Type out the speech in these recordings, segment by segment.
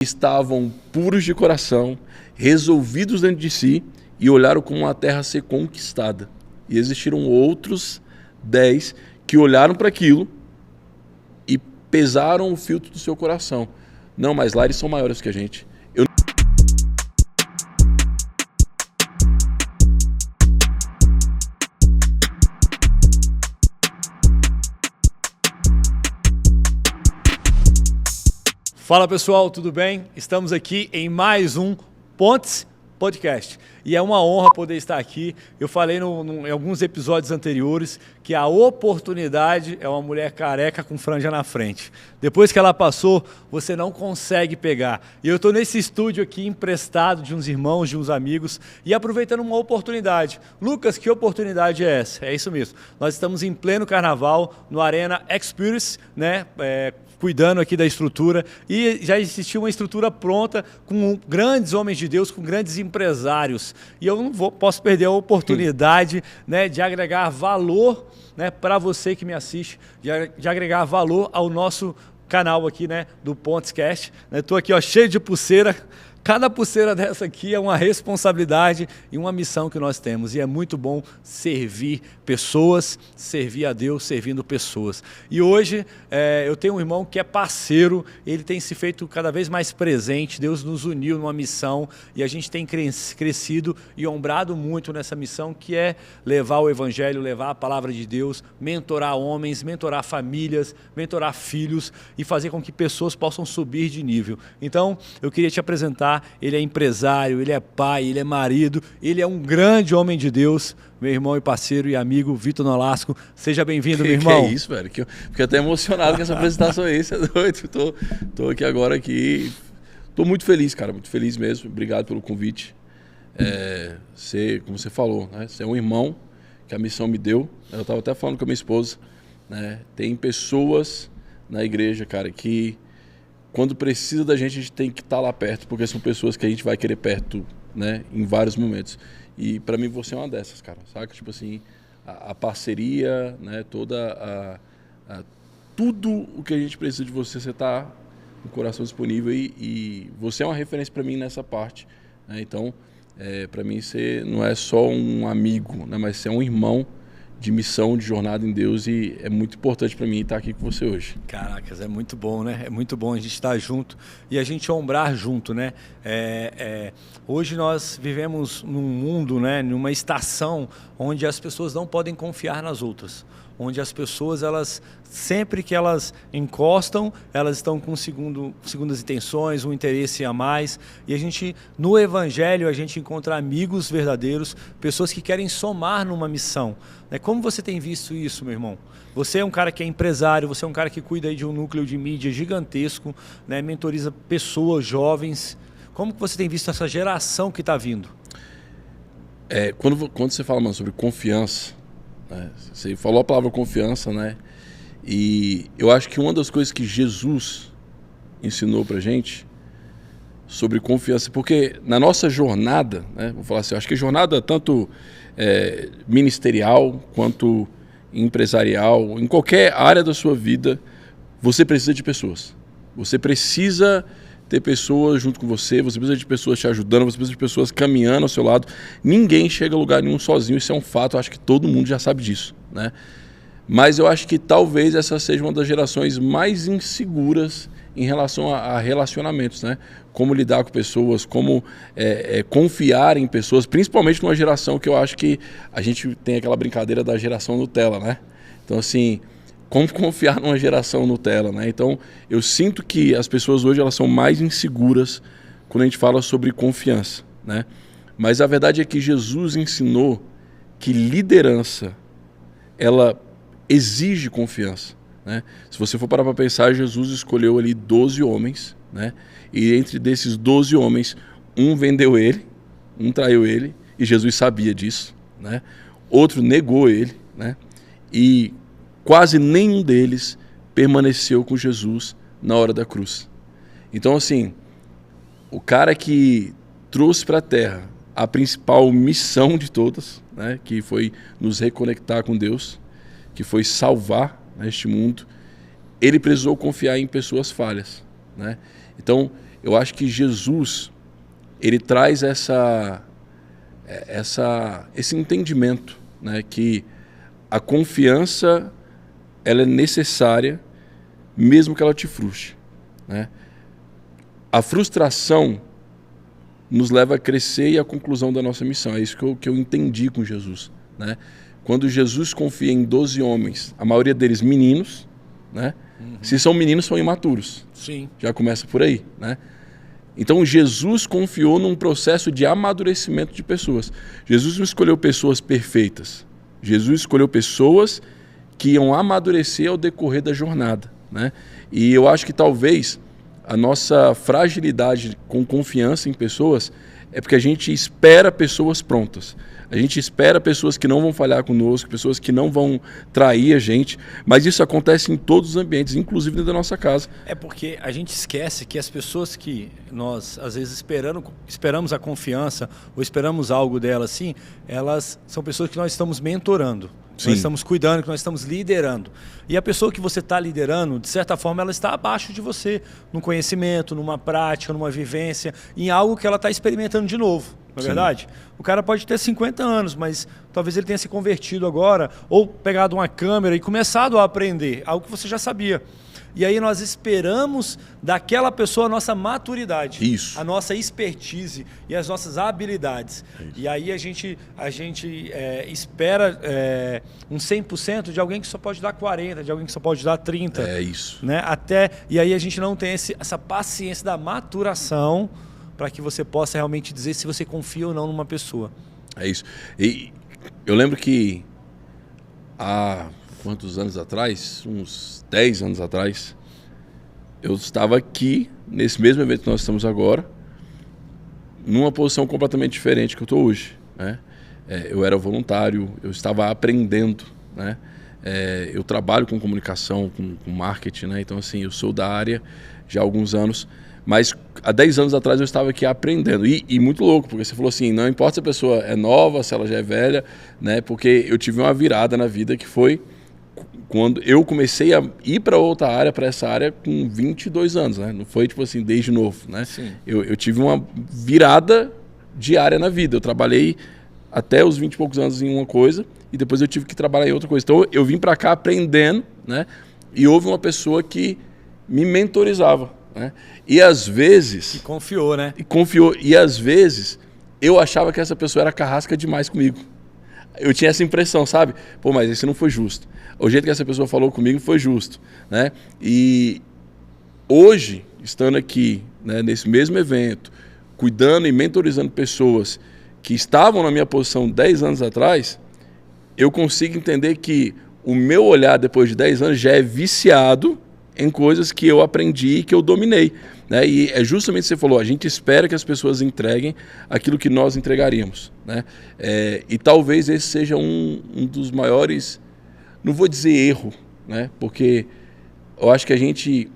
estavam puros de coração, resolvidos dentro de si e olharam como uma terra a ser conquistada. E existiram outros 10 que olharam para aquilo e pesaram o filtro do seu coração. Não, mas lá eles são maiores que a gente. Fala pessoal, tudo bem? Estamos aqui em mais um Pontes Podcast e é uma honra poder estar aqui. Eu falei em alguns episódios anteriores que a oportunidade é uma mulher careca com franja na frente. Depois que ela passou, você não consegue pegar. E eu estou nesse estúdio aqui emprestado de uns irmãos, de uns amigos e aproveitando uma oportunidade. Lucas, que oportunidade é essa? É isso mesmo. Nós estamos em pleno carnaval no Arena Experience, né? Cuidando aqui da estrutura, e já existia uma estrutura pronta com grandes homens de Deus, com grandes empresários. E eu não posso perder a oportunidade, né, de agregar valor, né, para você que me assiste, de agregar valor ao nosso canal aqui, né, do Pontescast. Estou aqui, ó, cheio de pulseira. Cada pulseira dessa aqui é uma responsabilidade e uma missão que nós temos. E é muito bom servir pessoas, servir a Deus, servindo pessoas. E hoje eu tenho um irmão que é parceiro, ele tem se feito cada vez mais presente. Deus nos uniu numa missão e a gente tem crescido e honrado muito nessa missão, que é levar o Evangelho, levar a palavra de Deus, mentorar homens, mentorar famílias, mentorar filhos e fazer com que pessoas possam subir de nível. Então, eu queria te apresentar. Ele é empresário, ele é pai, ele é marido, ele é um grande homem de Deus, meu irmão e parceiro e amigo Vitor Nolasco. Seja bem-vindo, meu irmão. Que é isso, velho? Fiquei até emocionado com essa apresentação aí, você é doido? Tô aqui agora aqui. Tô muito feliz, cara, muito feliz mesmo. Obrigado pelo convite. Como você falou, né? Você é um irmão que a missão me deu. Eu estava até falando com a minha esposa, né? Tem pessoas na igreja, cara, que quando precisa da gente, a gente tem que estar lá perto, porque são pessoas que a gente vai querer perto, né, em vários momentos. E para mim você é uma dessas, cara, saca? Tipo assim, a parceria, né, tudo o que a gente precisa de você, você tá com o coração disponível e você é uma referência para mim nessa parte, né? Então, para mim você não é só um amigo, né, mas você é um irmão de missão, de jornada em Deus, e é muito importante para mim estar aqui com você hoje. Caracas, é muito bom, né? É muito bom a gente estar junto e a gente honrar junto, né? Hoje nós vivemos num mundo, né, numa estação onde as pessoas não podem confiar nas outras, onde as pessoas, elas sempre que elas encostam, elas estão com segundas intenções, um interesse a mais. E a gente, no Evangelho, a gente encontra amigos verdadeiros, pessoas que querem somar numa missão. Como você tem visto isso, meu irmão? Você é um cara que é empresário, você é um cara que cuida aí de um núcleo de mídia gigantesco, né? Mentoriza pessoas jovens. Como que você tem visto essa geração que está vindo? Quando você fala, mano, sobre confiança, né? Você falou a palavra confiança, né? E eu acho que uma das coisas que Jesus ensinou pra gente sobre confiança, porque na nossa jornada, né, vou falar assim, eu acho que jornada tanto ministerial quanto empresarial, em qualquer área da sua vida, você precisa de pessoas. Você precisa ter pessoas junto com você, você precisa de pessoas te ajudando, você precisa de pessoas caminhando ao seu lado. Ninguém chega a lugar nenhum sozinho, isso é um fato, eu acho que todo mundo já sabe disso, né? Mas eu acho que talvez essa seja uma das gerações mais inseguras em relação a relacionamentos, né? Como lidar com pessoas, como confiar em pessoas, principalmente numa geração que eu acho que a gente tem aquela brincadeira da geração Nutella, né? Então, assim, como confiar numa geração Nutella, né? Então, eu sinto que as pessoas hoje elas são mais inseguras quando a gente fala sobre confiança, né? Mas a verdade é que Jesus ensinou que liderança, ela exige confiança, né? Se você for parar para pensar, Jesus escolheu ali 12 homens, né? E entre desses 12 homens, um vendeu ele, um traiu ele, e Jesus sabia disso, né? Outro negou ele, né? E quase nenhum deles permaneceu com Jesus na hora da cruz. Então, assim, o cara que trouxe para a terra a principal missão de todas, né? Que foi nos reconectar com Deus, que foi salvar, né, este mundo, ele precisou confiar em pessoas falhas, né? Então, eu acho que Jesus, ele traz esse entendimento, né, que a confiança ela é necessária mesmo que ela te frustre, né? A frustração nos leva a crescer e à conclusão da nossa missão. É isso que eu entendi com Jesus, né? Quando Jesus confia em 12 homens, a maioria deles meninos, né? Se são meninos, são imaturos. Sim. Já começa por aí, né? Então Jesus confiou num processo de amadurecimento de pessoas. Jesus não escolheu pessoas perfeitas. Jesus escolheu pessoas que iam amadurecer ao decorrer da jornada, né? E eu acho que talvez a nossa fragilidade com confiança em pessoas é porque a gente espera pessoas prontas. A gente espera pessoas que não vão falhar conosco, pessoas que não vão trair a gente, mas isso acontece em todos os ambientes, inclusive dentro da nossa casa. É porque a gente esquece que as pessoas que nós, às vezes, esperamos a confiança ou esperamos algo delas, assim, elas são pessoas que nós estamos mentorando. Sim. Nós estamos cuidando, que nós estamos liderando. E a pessoa que você está liderando, de certa forma, ela está abaixo de você, no conhecimento, numa prática, numa vivência, em algo que ela está experimentando de novo. Não é verdade? O cara pode ter 50 anos, mas talvez ele tenha se convertido agora, ou pegado uma câmera e começado a aprender, algo que você já sabia. E aí nós esperamos daquela pessoa a nossa maturidade, isso, a nossa expertise e as nossas habilidades. E aí a gente espera um 100% de alguém que só pode dar 40%, de alguém que só pode dar 30%. É isso. Né? E aí a gente não tem essa paciência da maturação para que você possa realmente dizer se você confia ou não numa pessoa. É isso. E eu lembro que há quantos anos atrás? Uns 10 anos atrás, eu estava aqui, nesse mesmo evento que nós estamos agora, numa posição completamente diferente que eu estou hoje, né? Eu era voluntário, eu estava aprendendo, né? Eu trabalho com comunicação, com marketing, né? Então, assim, eu sou da área já há alguns anos, mas há 10 anos atrás eu estava aqui aprendendo. E muito louco, porque você falou assim, não importa se a pessoa é nova, se ela já é velha, né? Porque eu tive uma virada na vida que foi quando eu comecei a ir para outra área, para essa área com 22 anos, né? Não foi tipo assim, desde novo, né? Sim. Eu tive uma virada de área na vida. Eu trabalhei até os 20 e poucos anos em uma coisa e depois eu tive que trabalhar em outra coisa. Então eu vim para cá aprendendo, né? E houve uma pessoa que me mentorizava, né? E às vezes... E confiou, né? E confiou. E às vezes eu achava que essa pessoa era carrasca demais comigo. Eu tinha essa impressão, sabe? Pô, mas esse não foi justo. O jeito que essa pessoa falou comigo foi justo, né? E hoje, estando aqui, né, nesse mesmo evento, cuidando e mentorizando pessoas que estavam na minha posição 10 anos atrás, eu consigo entender que o meu olhar depois de 10 anos já é viciado em coisas que eu aprendi e que eu dominei, né? E é justamente o que você falou, a gente espera que as pessoas entreguem aquilo que nós entregaríamos, né? E talvez esse seja um dos maiores, não vou dizer erro, né? Porque eu acho que a gente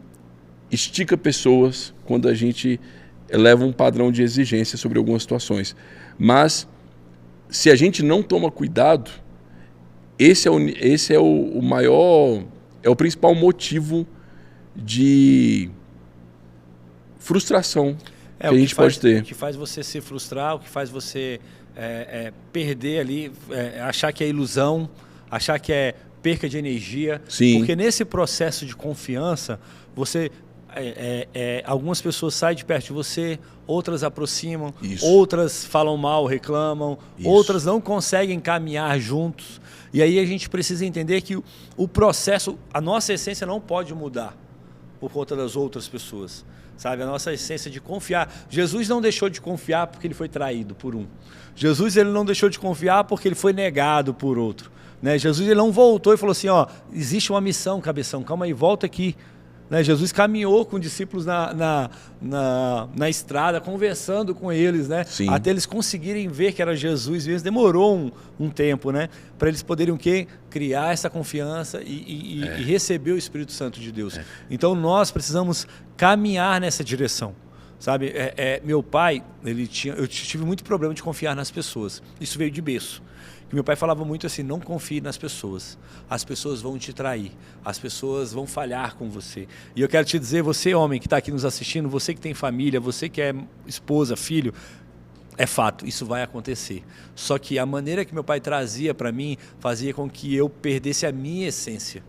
estica pessoas quando a gente eleva um padrão de exigência sobre algumas situações. Mas se a gente não toma cuidado, esse é o maior, é o principal motivo de frustração que a gente pode ter. O que faz você se frustrar, o que faz você perder ali, achar que é ilusão, achar que é perca de energia. Sim. Porque nesse processo de confiança, você... algumas pessoas saem de perto de você, outras aproximam, Isso. outras falam mal, reclamam, Isso. outras não conseguem caminhar juntos. E aí a gente precisa entender que o processo, a nossa essência não pode mudar por conta das outras pessoas. Sabe, a nossa essência de confiar. Jesus não deixou de confiar porque ele foi traído por um. Jesus ele não deixou de confiar porque ele foi negado por outro. Né? Jesus ele não voltou e falou assim, ó, existe uma missão, cabeção, calma aí, volta aqui. Né? Jesus caminhou com discípulos na estrada, conversando com eles, né? Até eles conseguirem ver que era Jesus mesmo. Demorou um tempo, né? Para eles poderem o quê? Criar essa confiança e receber o Espírito Santo de Deus. Então nós precisamos caminhar nessa direção. Sabe, meu pai, eu tive muito problema de confiar nas pessoas. Isso veio de berço. Meu pai falava muito assim, não confie nas pessoas. As pessoas vão te trair. As pessoas vão falhar com você. E eu quero te dizer, você homem que está aqui nos assistindo, você que tem família, você que é esposa, filho, é fato, isso vai acontecer. Só que a maneira que meu pai trazia para mim fazia com que eu perdesse a minha essência.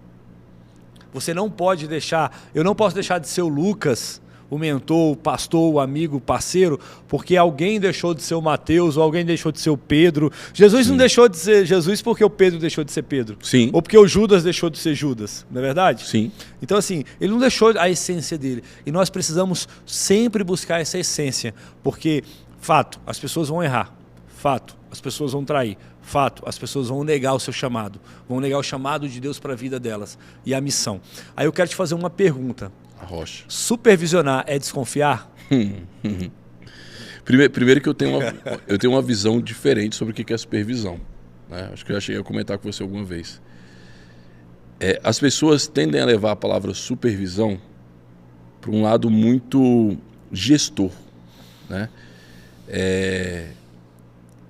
Você não pode deixar, eu não posso deixar de ser o Lucas, o mentor, o pastor, o amigo, o parceiro, porque alguém deixou de ser o Mateus, ou alguém deixou de ser o Pedro. Jesus não deixou de ser Jesus porque o Pedro deixou de ser Pedro. Sim. Ou porque o Judas deixou de ser Judas, não é verdade? Sim. Então assim, ele não deixou a essência dele. E nós precisamos sempre buscar essa essência, porque, fato, as pessoas vão errar. Fato, as pessoas vão trair. Fato, as pessoas vão negar o seu chamado. Vão negar o chamado de Deus para a vida delas e a missão. Aí eu quero te fazer uma pergunta. A rocha. Supervisionar é desconfiar? Primeiro que eu tenho uma visão diferente sobre o que é supervisão. Né? Acho que eu já cheguei a comentar com você alguma vez. As pessoas tendem a levar a palavra supervisão para um lado muito gestor. Né?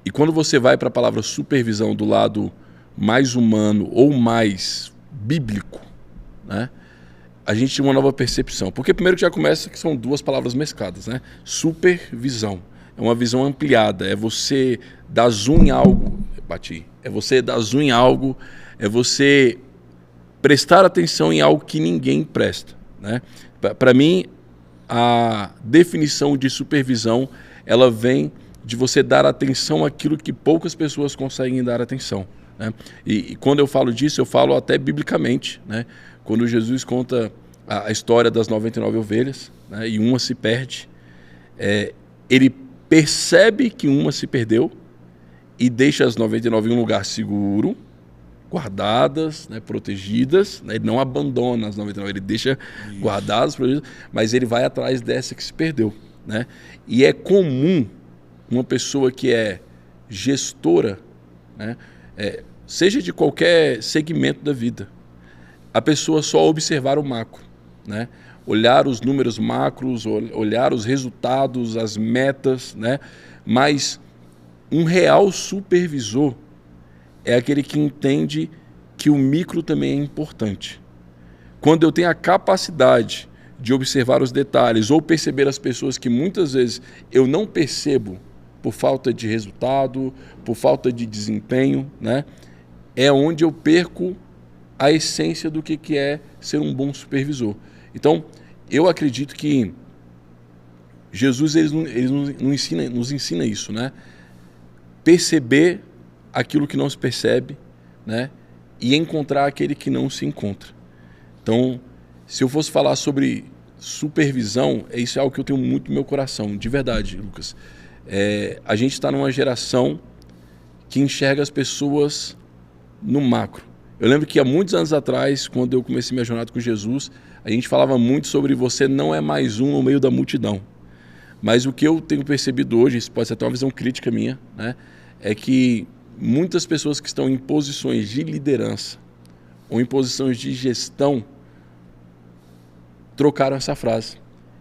E quando você vai para a palavra supervisão do lado mais humano ou mais bíblico, né? A gente tem uma nova percepção. Porque primeiro que já começa que são duas palavras mescladas, né? Supervisão. É uma visão ampliada. É você dar zoom em algo. É você dar zoom em algo. É você prestar atenção em algo que ninguém presta. Né? Para mim, a definição de supervisão, ela vem de você dar atenção àquilo que poucas pessoas conseguem dar atenção. Né? E quando eu falo disso, eu falo até biblicamente, né? Quando Jesus conta a história das 99 ovelhas, né? E uma se perde, ele percebe que uma se perdeu e deixa as 99 em um lugar seguro, guardadas, né? Protegidas, né? Ele não abandona as 99, ele deixa guardadas, protegidas, mas ele vai atrás dessa que se perdeu. Né? E é comum uma pessoa que é gestora, né? Seja de qualquer segmento da vida, a pessoa só observar o macro, né? Olhar os números macros, olhar os resultados, as metas, né? Mas um real supervisor é aquele que entende que o micro também é importante. Quando eu tenho a capacidade de observar os detalhes ou perceber as pessoas que muitas vezes eu não percebo por falta de resultado, por falta de desempenho, né? É onde eu perco a essência do que é ser um bom supervisor. Então, eu acredito que Jesus nos ensina isso, né? Perceber aquilo que não se percebe, né? E encontrar aquele que não se encontra. Então, se eu fosse falar sobre supervisão, isso é algo que eu tenho muito no meu coração, de verdade, Lucas. A gente está numa geração que enxerga as pessoas no macro. Eu lembro que há muitos anos atrás, quando eu comecei minha jornada com Jesus, a gente falava muito sobre você não é mais um no meio da multidão. Mas o que eu tenho percebido hoje, isso pode ser até uma visão crítica minha, né, é que muitas pessoas que estão em posições de liderança ou em posições de gestão trocaram essa frase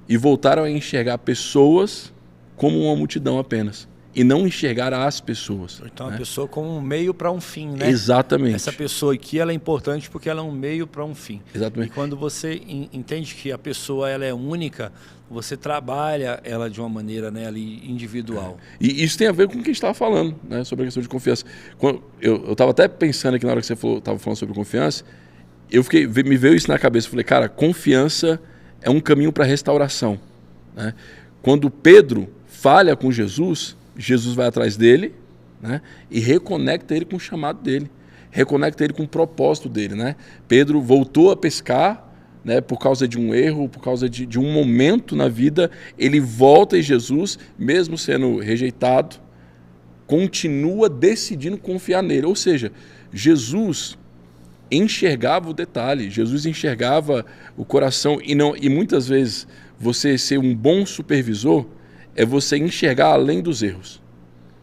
e voltaram a enxergar pessoas como uma multidão apenas e não enxergar as pessoas. Então, né? A pessoa como um meio para um fim, né? Exatamente. Essa pessoa aqui, ela é importante porque ela é um meio para um fim. Exatamente. E quando você entende que a pessoa ela é única, você trabalha ela de uma maneira, né, ali individual. E isso tem a ver com o que a gente estava falando, né, sobre a questão de confiança. Eu estava até pensando aqui na hora que você estava falando sobre confiança, me veio isso na cabeça. Eu falei, cara, confiança é um caminho para restauração. Né? Quando Pedro falha com Jesus, Jesus vai atrás dele, né, e reconecta ele com o chamado dele, reconecta ele com o propósito dele. Né? Pedro voltou a pescar, né, por causa de um erro, por causa de um momento na vida, ele volta e Jesus, mesmo sendo rejeitado, continua decidindo confiar nele. Ou seja, Jesus enxergava o detalhe, Jesus enxergava o coração e muitas vezes você ser um bom supervisor é você enxergar além dos erros,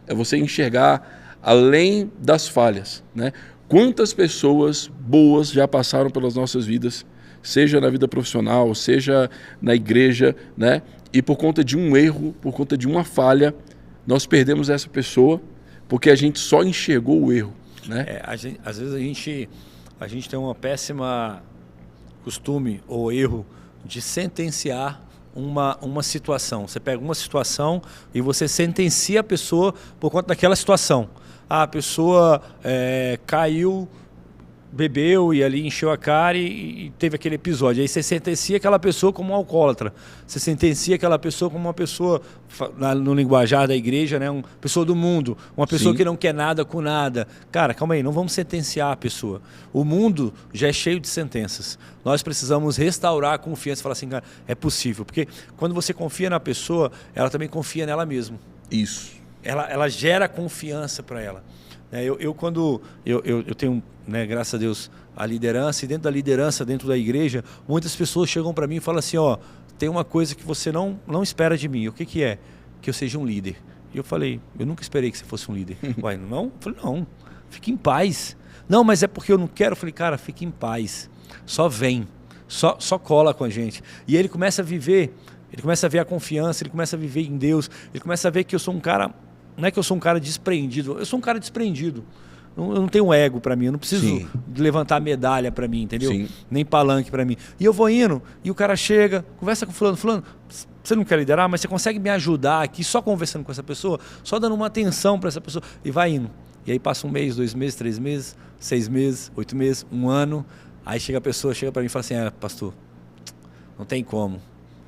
é você enxergar além das falhas. Né? Quantas pessoas boas já passaram pelas nossas vidas, seja na vida profissional, seja na igreja, né? e por conta de um erro, por conta de uma falha, nós perdemos essa pessoa porque a gente só enxergou o erro, né? Às vezes a gente tem uma péssima costume ou erro de sentenciar uma situação. Você pega uma situação e você sentencia a pessoa por conta daquela situação. A pessoa caiu, bebeu e ali encheu a cara e teve aquele episódio. Aí você sentencia aquela pessoa como um alcoólatra. Você sentencia aquela pessoa como uma pessoa, no linguajar da igreja, né? Uma pessoa do mundo. Uma pessoa que não quer nada com nada. Cara, calma aí, não vamos sentenciar a pessoa. O mundo já é cheio de sentenças. Nós precisamos restaurar a confiança e falar assim, cara, é possível. Porque quando você confia na pessoa, ela também confia nela mesma. Isso. Ela gera confiança para ela. Quando eu tenho, né, graças a Deus, a liderança, e dentro da liderança, dentro da igreja, muitas pessoas chegam para mim e falam assim, ó, tem uma coisa que você não espera de mim. O que é? Que eu seja um líder. E eu falei, eu nunca esperei que você fosse um líder. Uai, não? Eu falei, não, fique em paz. Não, mas é porque eu não quero. Eu falei, cara, fique em paz. Só vem, só cola com a gente. E ele começa a viver, ele começa a ver a confiança, ele começa a viver em Deus, ele começa a ver que eu sou um cara... Não é que eu sou um cara desprendido, eu sou um cara desprendido. Eu não tenho ego para mim, eu não preciso levantar medalha para mim, entendeu? Sim. Nem palanque para mim. E eu vou indo, e o cara chega, conversa com fulano, você não quer liderar, mas você consegue me ajudar aqui só conversando com essa pessoa, só dando uma atenção para essa pessoa, e vai indo. E aí passa 1 mês, 2 meses, 3 meses, 6 meses, 8 meses, 1 ano, aí chega a pessoa, chega para mim e fala assim, pastor, não tem como.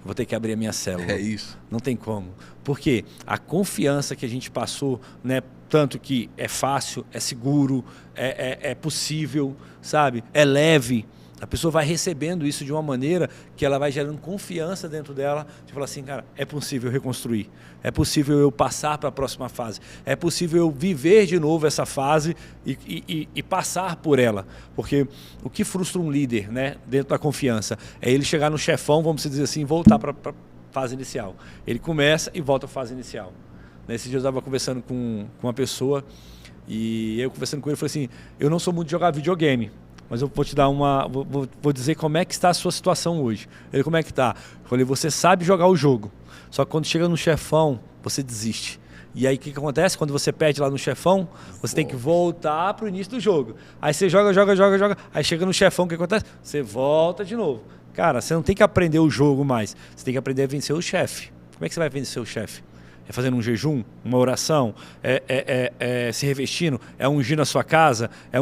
Vou ter que abrir a minha célula. É isso. Não tem como. Porque a confiança que a gente passou, né, tanto que é fácil, é seguro, é possível, sabe? É leve. A pessoa vai recebendo isso de uma maneira que ela vai gerando confiança dentro dela, de falar assim, cara, é possível reconstruir, é possível eu passar para a próxima fase, é possível eu viver de novo essa fase e passar por ela. Porque o que frustra um líder, né, dentro da confiança é ele chegar no chefão, vamos dizer assim, e voltar para a fase inicial. Ele começa e volta à fase inicial. Nesse dia eu estava conversando com uma pessoa e eu conversando com ele, falei assim, eu não sou muito de jogar videogame, mas eu vou te dar vou dizer como é que está a sua situação hoje. Ele, como é que está? Eu falei, você sabe jogar o jogo, só que quando chega no chefão, você desiste. E aí o que acontece? Quando você perde lá no chefão, você tem que voltar para o início do jogo. Aí você joga, aí chega no chefão, o que acontece? Você volta de novo. Cara, você não tem que aprender o jogo mais, você tem que aprender a vencer o chefe. Como é que você vai vencer o chefe? É fazendo um jejum, uma oração, se revestindo, é ungindo a sua casa, é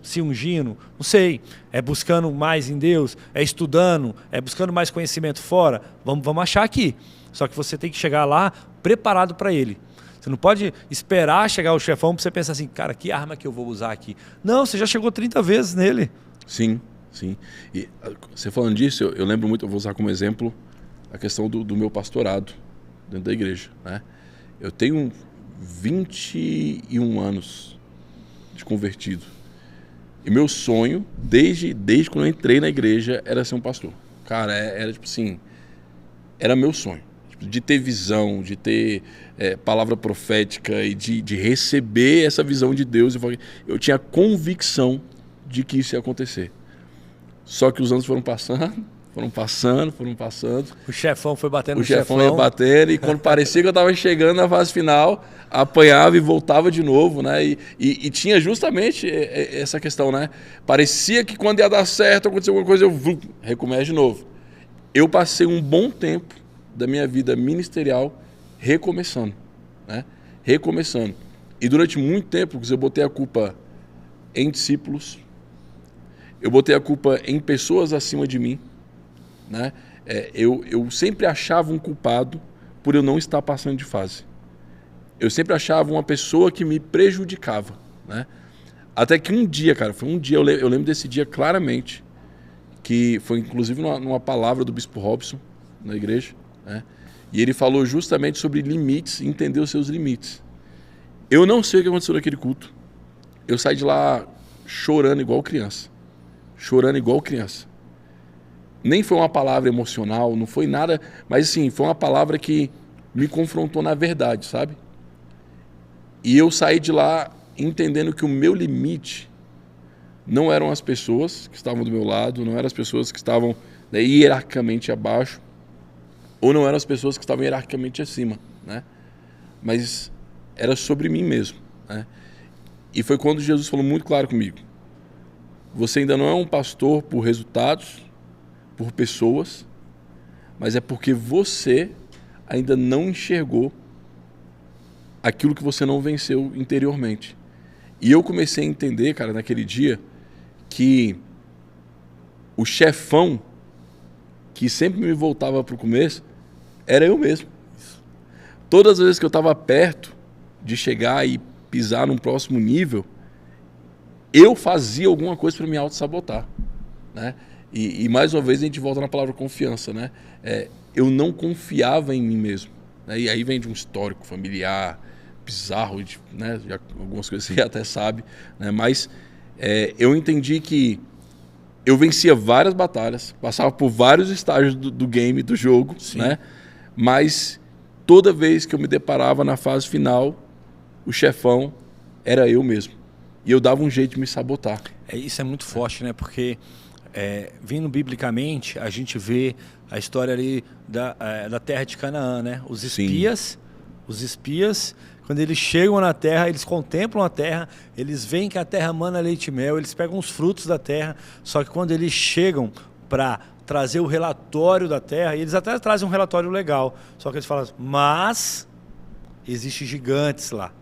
se ungindo, não sei, é buscando mais em Deus, é estudando, é buscando mais conhecimento fora, vamos achar aqui. Só que você tem que chegar lá preparado para ele. Você não pode esperar chegar o chefão para você pensar assim, cara, que arma que eu vou usar aqui? Não, você já chegou 30 vezes nele. Sim. E você falando disso, eu lembro muito, eu vou usar como exemplo a questão do meu pastorado dentro da igreja, né? Eu tenho 21 anos de convertido. E meu sonho, desde quando eu entrei na igreja, era ser um pastor. Cara, era tipo assim, era meu sonho. De ter visão, de ter palavra profética e de receber essa visão de Deus. Eu tinha convicção de que isso ia acontecer. Só que os anos foram passando. O chefão foi batendo no chefão. O chefão ia batendo e quando parecia que eu estava chegando na fase final, apanhava e voltava de novo, né? E tinha justamente essa questão, né? Parecia que quando ia dar certo, aconteceu alguma coisa, eu recomeço de novo. Eu passei um bom tempo da minha vida ministerial recomeçando, né? Recomeçando. E durante muito tempo eu botei a culpa em discípulos, eu botei a culpa em pessoas acima de mim, né? Eu sempre achava um culpado por eu não estar passando de fase. Eu sempre achava uma pessoa que me prejudicava, né? Até que um dia, cara, foi um dia, eu lembro desse dia claramente, que foi inclusive numa palavra do Bispo Robson na igreja, né? E ele falou justamente sobre limites, entender os seus limites. Eu não sei o que aconteceu naquele culto. Eu saí de lá chorando igual criança. Nem foi uma palavra emocional, não foi nada, mas assim, foi uma palavra que me confrontou na verdade, sabe? E eu saí de lá entendendo que o meu limite não eram as pessoas que estavam do meu lado, não eram as pessoas que estavam, né, hierarquicamente abaixo. ou não eram as pessoas que estavam hierarquicamente acima, né? Mas era sobre mim mesmo, né? E foi quando Jesus falou muito claro comigo: você ainda não é um pastor por resultados, por pessoas, mas é porque você ainda não enxergou aquilo que você não venceu interiormente. E eu comecei a entender, cara, naquele dia, que o chefão que sempre me voltava para o começo era eu mesmo. Todas as vezes que eu estava perto de chegar e pisar num próximo nível, eu fazia alguma coisa para me auto-sabotar, né? E mais uma vez a gente volta na palavra confiança, né? Eu não confiava em mim mesmo, né? E aí vem de um histórico familiar bizarro, né? Algumas coisas você até sabe, né? Mas eu entendi que eu vencia várias batalhas, passava por vários estágios do game, do jogo, né? Mas toda vez que eu me deparava na fase final, o chefão era eu mesmo. E eu dava um jeito de me sabotar. Isso é muito forte, né? Porque, vindo biblicamente, a gente vê a história ali da terra de Canaã, né? Os espias, quando eles chegam na terra, eles contemplam a terra, eles veem que a terra mana leite e mel, eles pegam os frutos da terra, só que quando eles chegam para trazer o relatório da terra, e eles até trazem um relatório legal, só que eles falam, mas existem gigantes lá.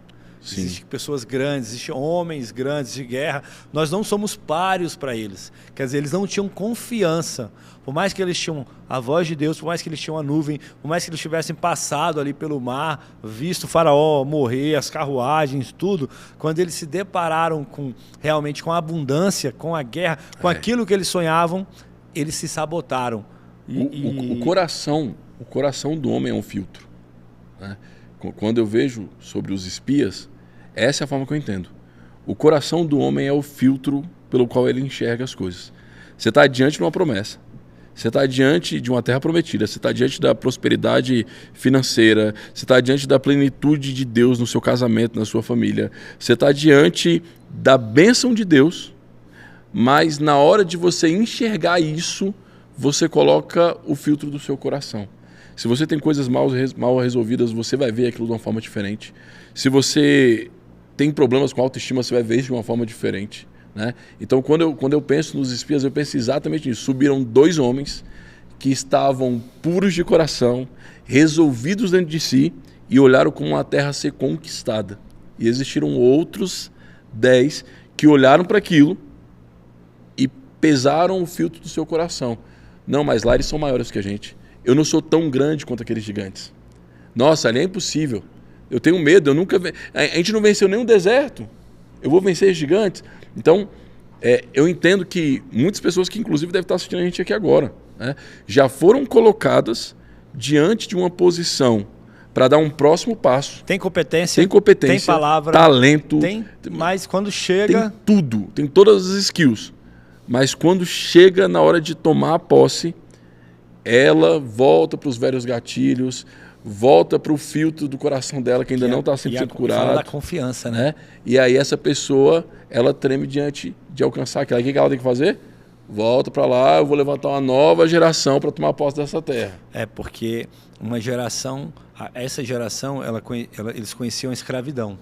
Existem pessoas grandes, existem homens grandes de guerra. Nós não somos páreos para eles. Quer dizer, eles não tinham confiança. Por mais que eles tinham a voz de Deus, por mais que eles tinham a nuvem, por mais que eles tivessem passado ali pelo mar, visto o faraó morrer, as carruagens, tudo, quando eles se depararam realmente com a abundância, com a guerra, com aquilo que eles sonhavam, eles se sabotaram. O coração do homem é um filtro, né? Quando eu vejo sobre os espias, essa é a forma que eu entendo. O coração do homem é o filtro pelo qual ele enxerga as coisas. Você está diante de uma promessa. Você está diante de uma terra prometida. Você está diante da prosperidade financeira. Você está diante da plenitude de Deus no seu casamento, na sua família. Você está diante da bênção de Deus. Mas na hora de você enxergar isso, você coloca o filtro do seu coração. Se você tem coisas mal resolvidas, você vai ver aquilo de uma forma diferente. Se você tem problemas com autoestima, você vai ver isso de uma forma diferente, né? Então, quando eu penso nos espias, eu penso exatamente nisso. Subiram 2 homens que estavam puros de coração, resolvidos dentro de si, e olharam como a terra ser conquistada. E existiram outros 10 que olharam para aquilo e pesaram o filtro do seu coração. Não, mas lá eles são maiores que a gente. Eu não sou tão grande quanto aqueles gigantes. Nossa, ali é impossível. Eu tenho medo, a gente não venceu nenhum deserto. Eu vou vencer os gigantes. Então, eu entendo que muitas pessoas que inclusive devem estar assistindo a gente aqui agora, né, já foram colocadas diante de uma posição para dar um próximo passo. Tem competência, tem palavra, talento. Mas quando chega... Tem tudo, tem todas as skills. Mas quando chega na hora de tomar a posse, ela volta para os velhos gatilhos, volta para o filtro do coração dela, que ainda não está 100% curado. Fala da confiança, né? E aí essa pessoa, ela treme diante de alcançar aquilo. O que ela tem que fazer? Volta para lá, eu vou levantar uma nova geração para tomar posse dessa terra. Porque uma geração, essa geração, eles conheciam a escravidão,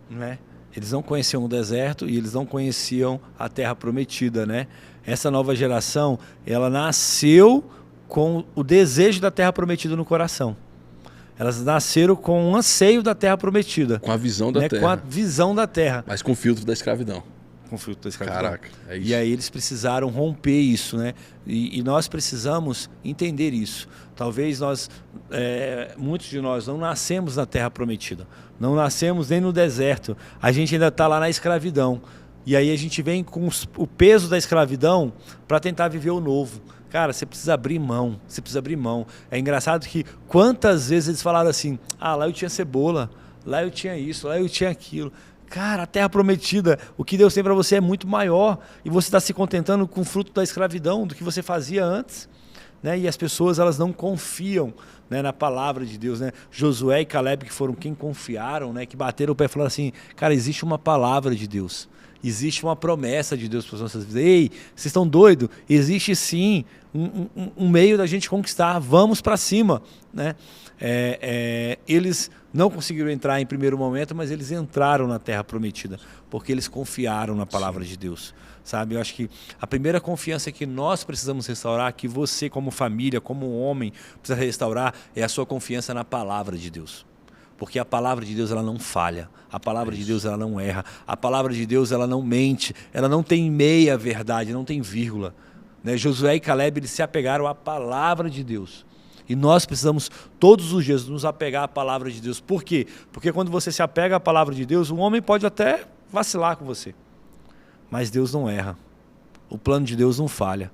né? Eles não conheciam o deserto e eles não conheciam a terra prometida, né? Essa nova geração, ela nasceu com o desejo da terra prometida no coração. Elas nasceram com um anseio da terra prometida. Com a visão da terra. Com a visão da terra. Mas com o filtro da escravidão. Com o filtro da escravidão. Caraca, é isso. E aí eles precisaram romper isso, né? E nós precisamos entender isso. Talvez muitos de nós não nascemos na terra prometida. Não nascemos nem no deserto. A gente ainda está lá na escravidão. E aí a gente vem com o peso da escravidão para tentar viver o novo. Cara, você precisa abrir mão, É engraçado que quantas vezes eles falaram assim, lá eu tinha cebola, lá eu tinha isso, lá eu tinha aquilo. Cara, a terra prometida, o que Deus tem para você é muito maior e você está se contentando com o fruto da escravidão, do que você fazia antes, né? E as pessoas, elas não confiam, né, na palavra de Deus, né? Josué e Caleb, que foram quem confiaram, né, que bateram o pé e falaram assim, cara, existe uma palavra de Deus. existe uma promessa de Deus para as nossas vidas. Ei, vocês estão doidos? Existe sim um meio da gente conquistar, vamos para cima, né? Eles não conseguiram entrar em primeiro momento, mas eles entraram na Terra Prometida, porque eles confiaram na palavra de Deus. Sabe, eu acho que a primeira confiança que nós precisamos restaurar, que você como família, como homem, precisa restaurar, é a sua confiança na palavra de Deus. Porque a palavra de Deus ela não falha, a palavra de Deus ela não erra, a palavra de Deus ela não mente, ela não tem meia verdade, não tem vírgula. Né? Josué e Caleb eles se apegaram à palavra de Deus. E nós precisamos todos os dias nos apegar à palavra de Deus. Por quê? Porque quando você se apega à palavra de Deus, o homem pode até vacilar com você. Mas Deus não erra. O plano de Deus não falha.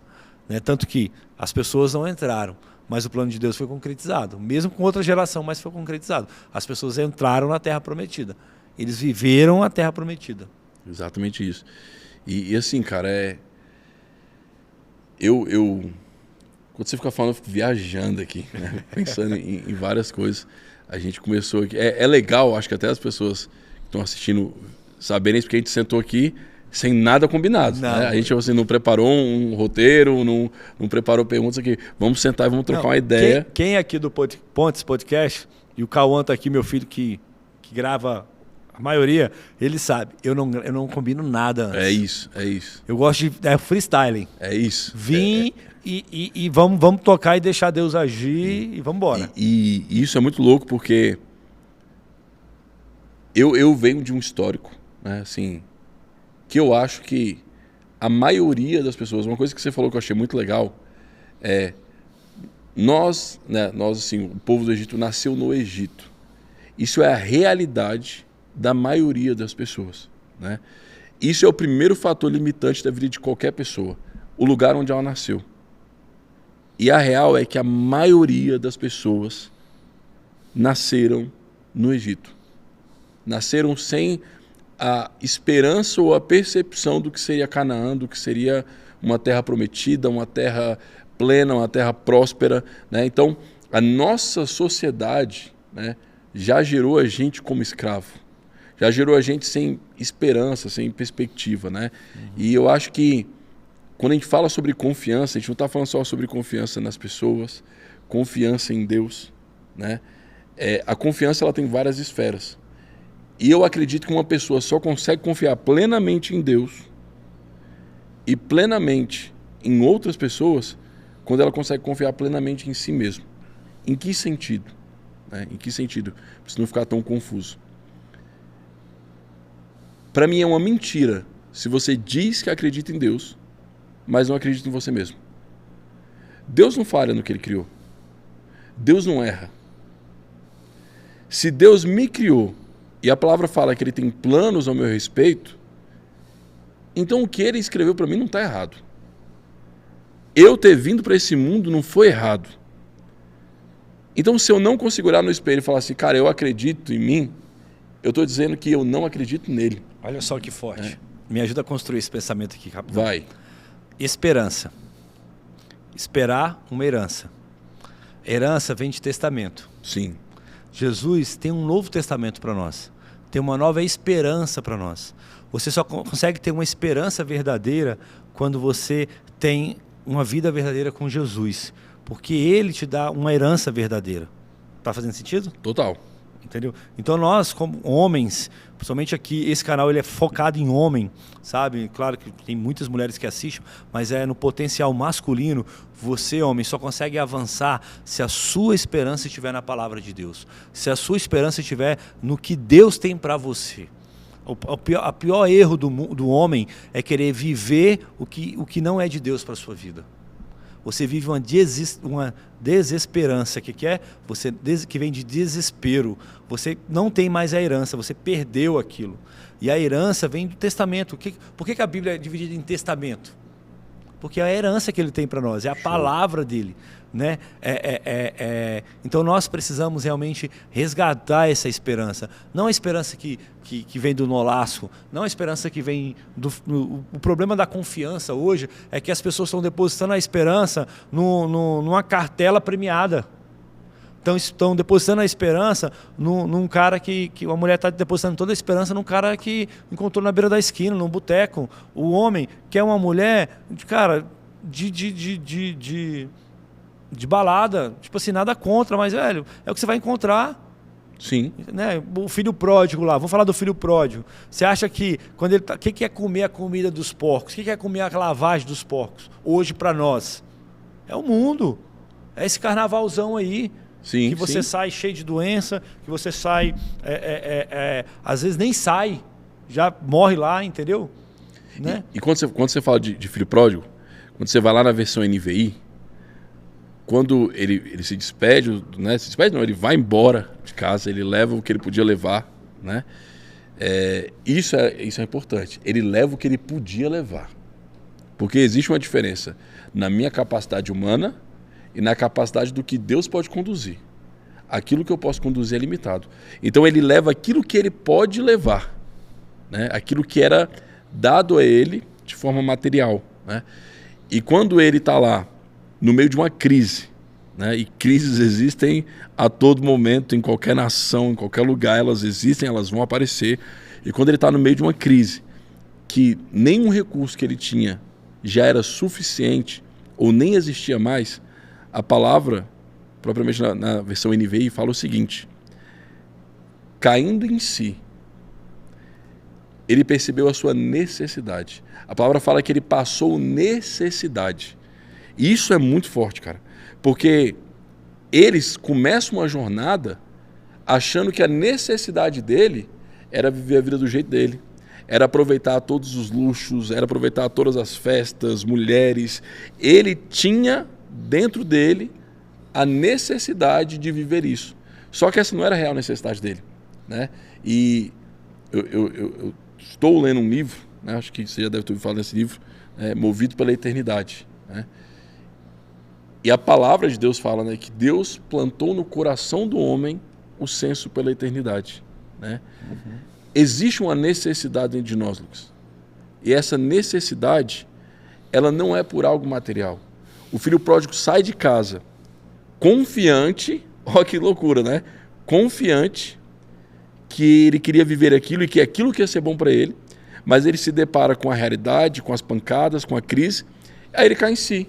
Né? Tanto que as pessoas não entraram, mas o plano de Deus foi concretizado. Mesmo com outra geração, mas foi concretizado. As pessoas entraram na Terra Prometida. Eles viveram a Terra Prometida. Exatamente isso. E assim, cara, quando você fica falando, eu fico viajando aqui, né? Pensando em várias coisas. A gente começou aqui. É legal, acho que até as pessoas que estão assistindo saberem isso, porque a gente sentou aqui sem nada combinado. Né? A gente assim, não preparou um roteiro, não preparou perguntas aqui. Vamos sentar e vamos trocar uma ideia. Quem aqui do Pontes Podcast, e o Cauã tá aqui, meu filho, que grava a maioria, ele sabe, eu não combino nada antes. É isso. Eu gosto de freestyling. É isso. Vim e vamos tocar e deixar Deus agir e vamos embora. E isso é muito louco porque eu venho de um histórico, né, assim, que eu acho que a maioria das pessoas, uma coisa que você falou que eu achei muito legal, nós assim, o povo do Egito nasceu no Egito. Isso é a realidade da maioria das pessoas, né? Isso é o primeiro fator limitante da vida de qualquer pessoa, o lugar onde ela nasceu. E a real é que a maioria das pessoas nasceram no Egito. Nasceram sem a esperança ou a percepção do que seria Canaã, do que seria uma terra prometida, uma terra plena, uma terra próspera, né? Então, a nossa sociedade, né, já gerou a gente como escravo. Já gerou a gente sem esperança, sem perspectiva, né? E eu acho que quando a gente fala sobre confiança, a gente não está falando só sobre confiança nas pessoas, confiança em Deus, né? A confiança ela tem várias esferas. E eu acredito que uma pessoa só consegue confiar plenamente em Deus e plenamente em outras pessoas quando ela consegue confiar plenamente em si mesma. Em que sentido? Né? Em que sentido? Para não ficar tão confuso. Para mim é uma mentira se você diz que acredita em Deus, mas não acredita em você mesmo. Deus não falha no que Ele criou. Deus não erra. Se Deus me criou e a palavra fala que Ele tem planos ao meu respeito, então o que Ele escreveu para mim não está errado. Eu ter vindo para esse mundo não foi errado. Então se eu não consigo olhar no espelho e falar assim, cara, eu acredito em mim, eu estou dizendo que eu não acredito nele. Olha só que forte. Me ajuda a construir esse pensamento aqui, capitão. Vai. Esperança. Esperar uma herança. Herança vem de testamento. Sim. Jesus tem um novo testamento para nós. Tem uma nova esperança para nós. Você só consegue ter uma esperança verdadeira quando você tem uma vida verdadeira com Jesus. Porque Ele te dá uma herança verdadeira. Tá fazendo sentido? Total. Entendeu? Então nós, como homens, principalmente aqui, esse canal ele é focado em homem, sabe? Claro que tem muitas mulheres que assistem, mas é no potencial masculino. Você, homem, só consegue avançar se a sua esperança estiver na palavra de Deus. Se a sua esperança estiver no que Deus tem para você. O pior erro do homem é querer viver o que não é de Deus para a sua vida. Você vive uma desesperança, que é? Que vem de desespero. Você não tem mais a herança, você perdeu aquilo. E a herança vem do testamento. Por que a Bíblia é dividida em testamento? Porque é a herança que Ele tem para nós, é a palavra dEle. Né? Então nós precisamos realmente resgatar essa esperança. Não a esperança que vem do nolasco, não a esperança que vem o problema da confiança hoje é que as pessoas estão depositando a esperança numa cartela premiada. estão depositando a esperança num cara que uma mulher está depositando toda a esperança num cara que encontrou na beira da esquina, num boteco. O homem quer uma mulher, cara, de balada, tipo assim, nada contra, mas, velho, é o que você vai encontrar. Sim. Né? O filho pródigo lá, vamos falar do filho pródigo. Você acha que quando ele o que é comer a comida dos porcos? O que é comer a lavagem dos porcos? Hoje para nós é o mundo, é esse carnavalzão aí. Sim, que você sai cheio de doença, que você sai, às vezes nem sai, já morre lá, entendeu? Né? E quando você fala de filho pródigo, quando você vai lá na versão NVI, quando ele se despede, né? Se despede não, ele vai embora de casa, ele leva o que ele podia levar, né? Isso é importante. Ele leva o que ele podia levar. Porque existe uma diferença na minha capacidade humana e na capacidade do que Deus pode conduzir. Aquilo que eu posso conduzir é limitado. Então ele leva aquilo que ele pode levar, né? Aquilo que era dado a ele de forma material, né? E quando ele está lá, no meio de uma crise, né? E crises existem a todo momento, em qualquer nação, em qualquer lugar, elas existem, elas vão aparecer. E quando ele está no meio de uma crise, que nenhum recurso que ele tinha já era suficiente, ou nem existia mais, a palavra, propriamente na versão NVI, fala o seguinte: caindo em si, ele percebeu a sua necessidade. A palavra fala que ele passou necessidade. E isso é muito forte, cara. Porque eles começam uma jornada achando que a necessidade dele era viver a vida do jeito dele. Era aproveitar todos os luxos, era aproveitar todas as festas, mulheres. Ele tinha dentro dele a necessidade de viver isso. Só que essa não era a real necessidade dele, né? E eu estou lendo um livro, né? Acho que você já deve ter ouvido falar desse livro, Movido pela Eternidade, né? E a palavra de Deus fala, né, que Deus plantou no coração do homem o senso pela eternidade, né? Uhum. Existe uma necessidade dentro de nós, Lucas. E essa necessidade, ela não é por algo material. O filho pródigo sai de casa confiante, olha que loucura, né? Confiante que ele queria viver aquilo e que aquilo que ia ser bom para ele, mas ele se depara com a realidade, com as pancadas, com a crise, aí ele cai em si.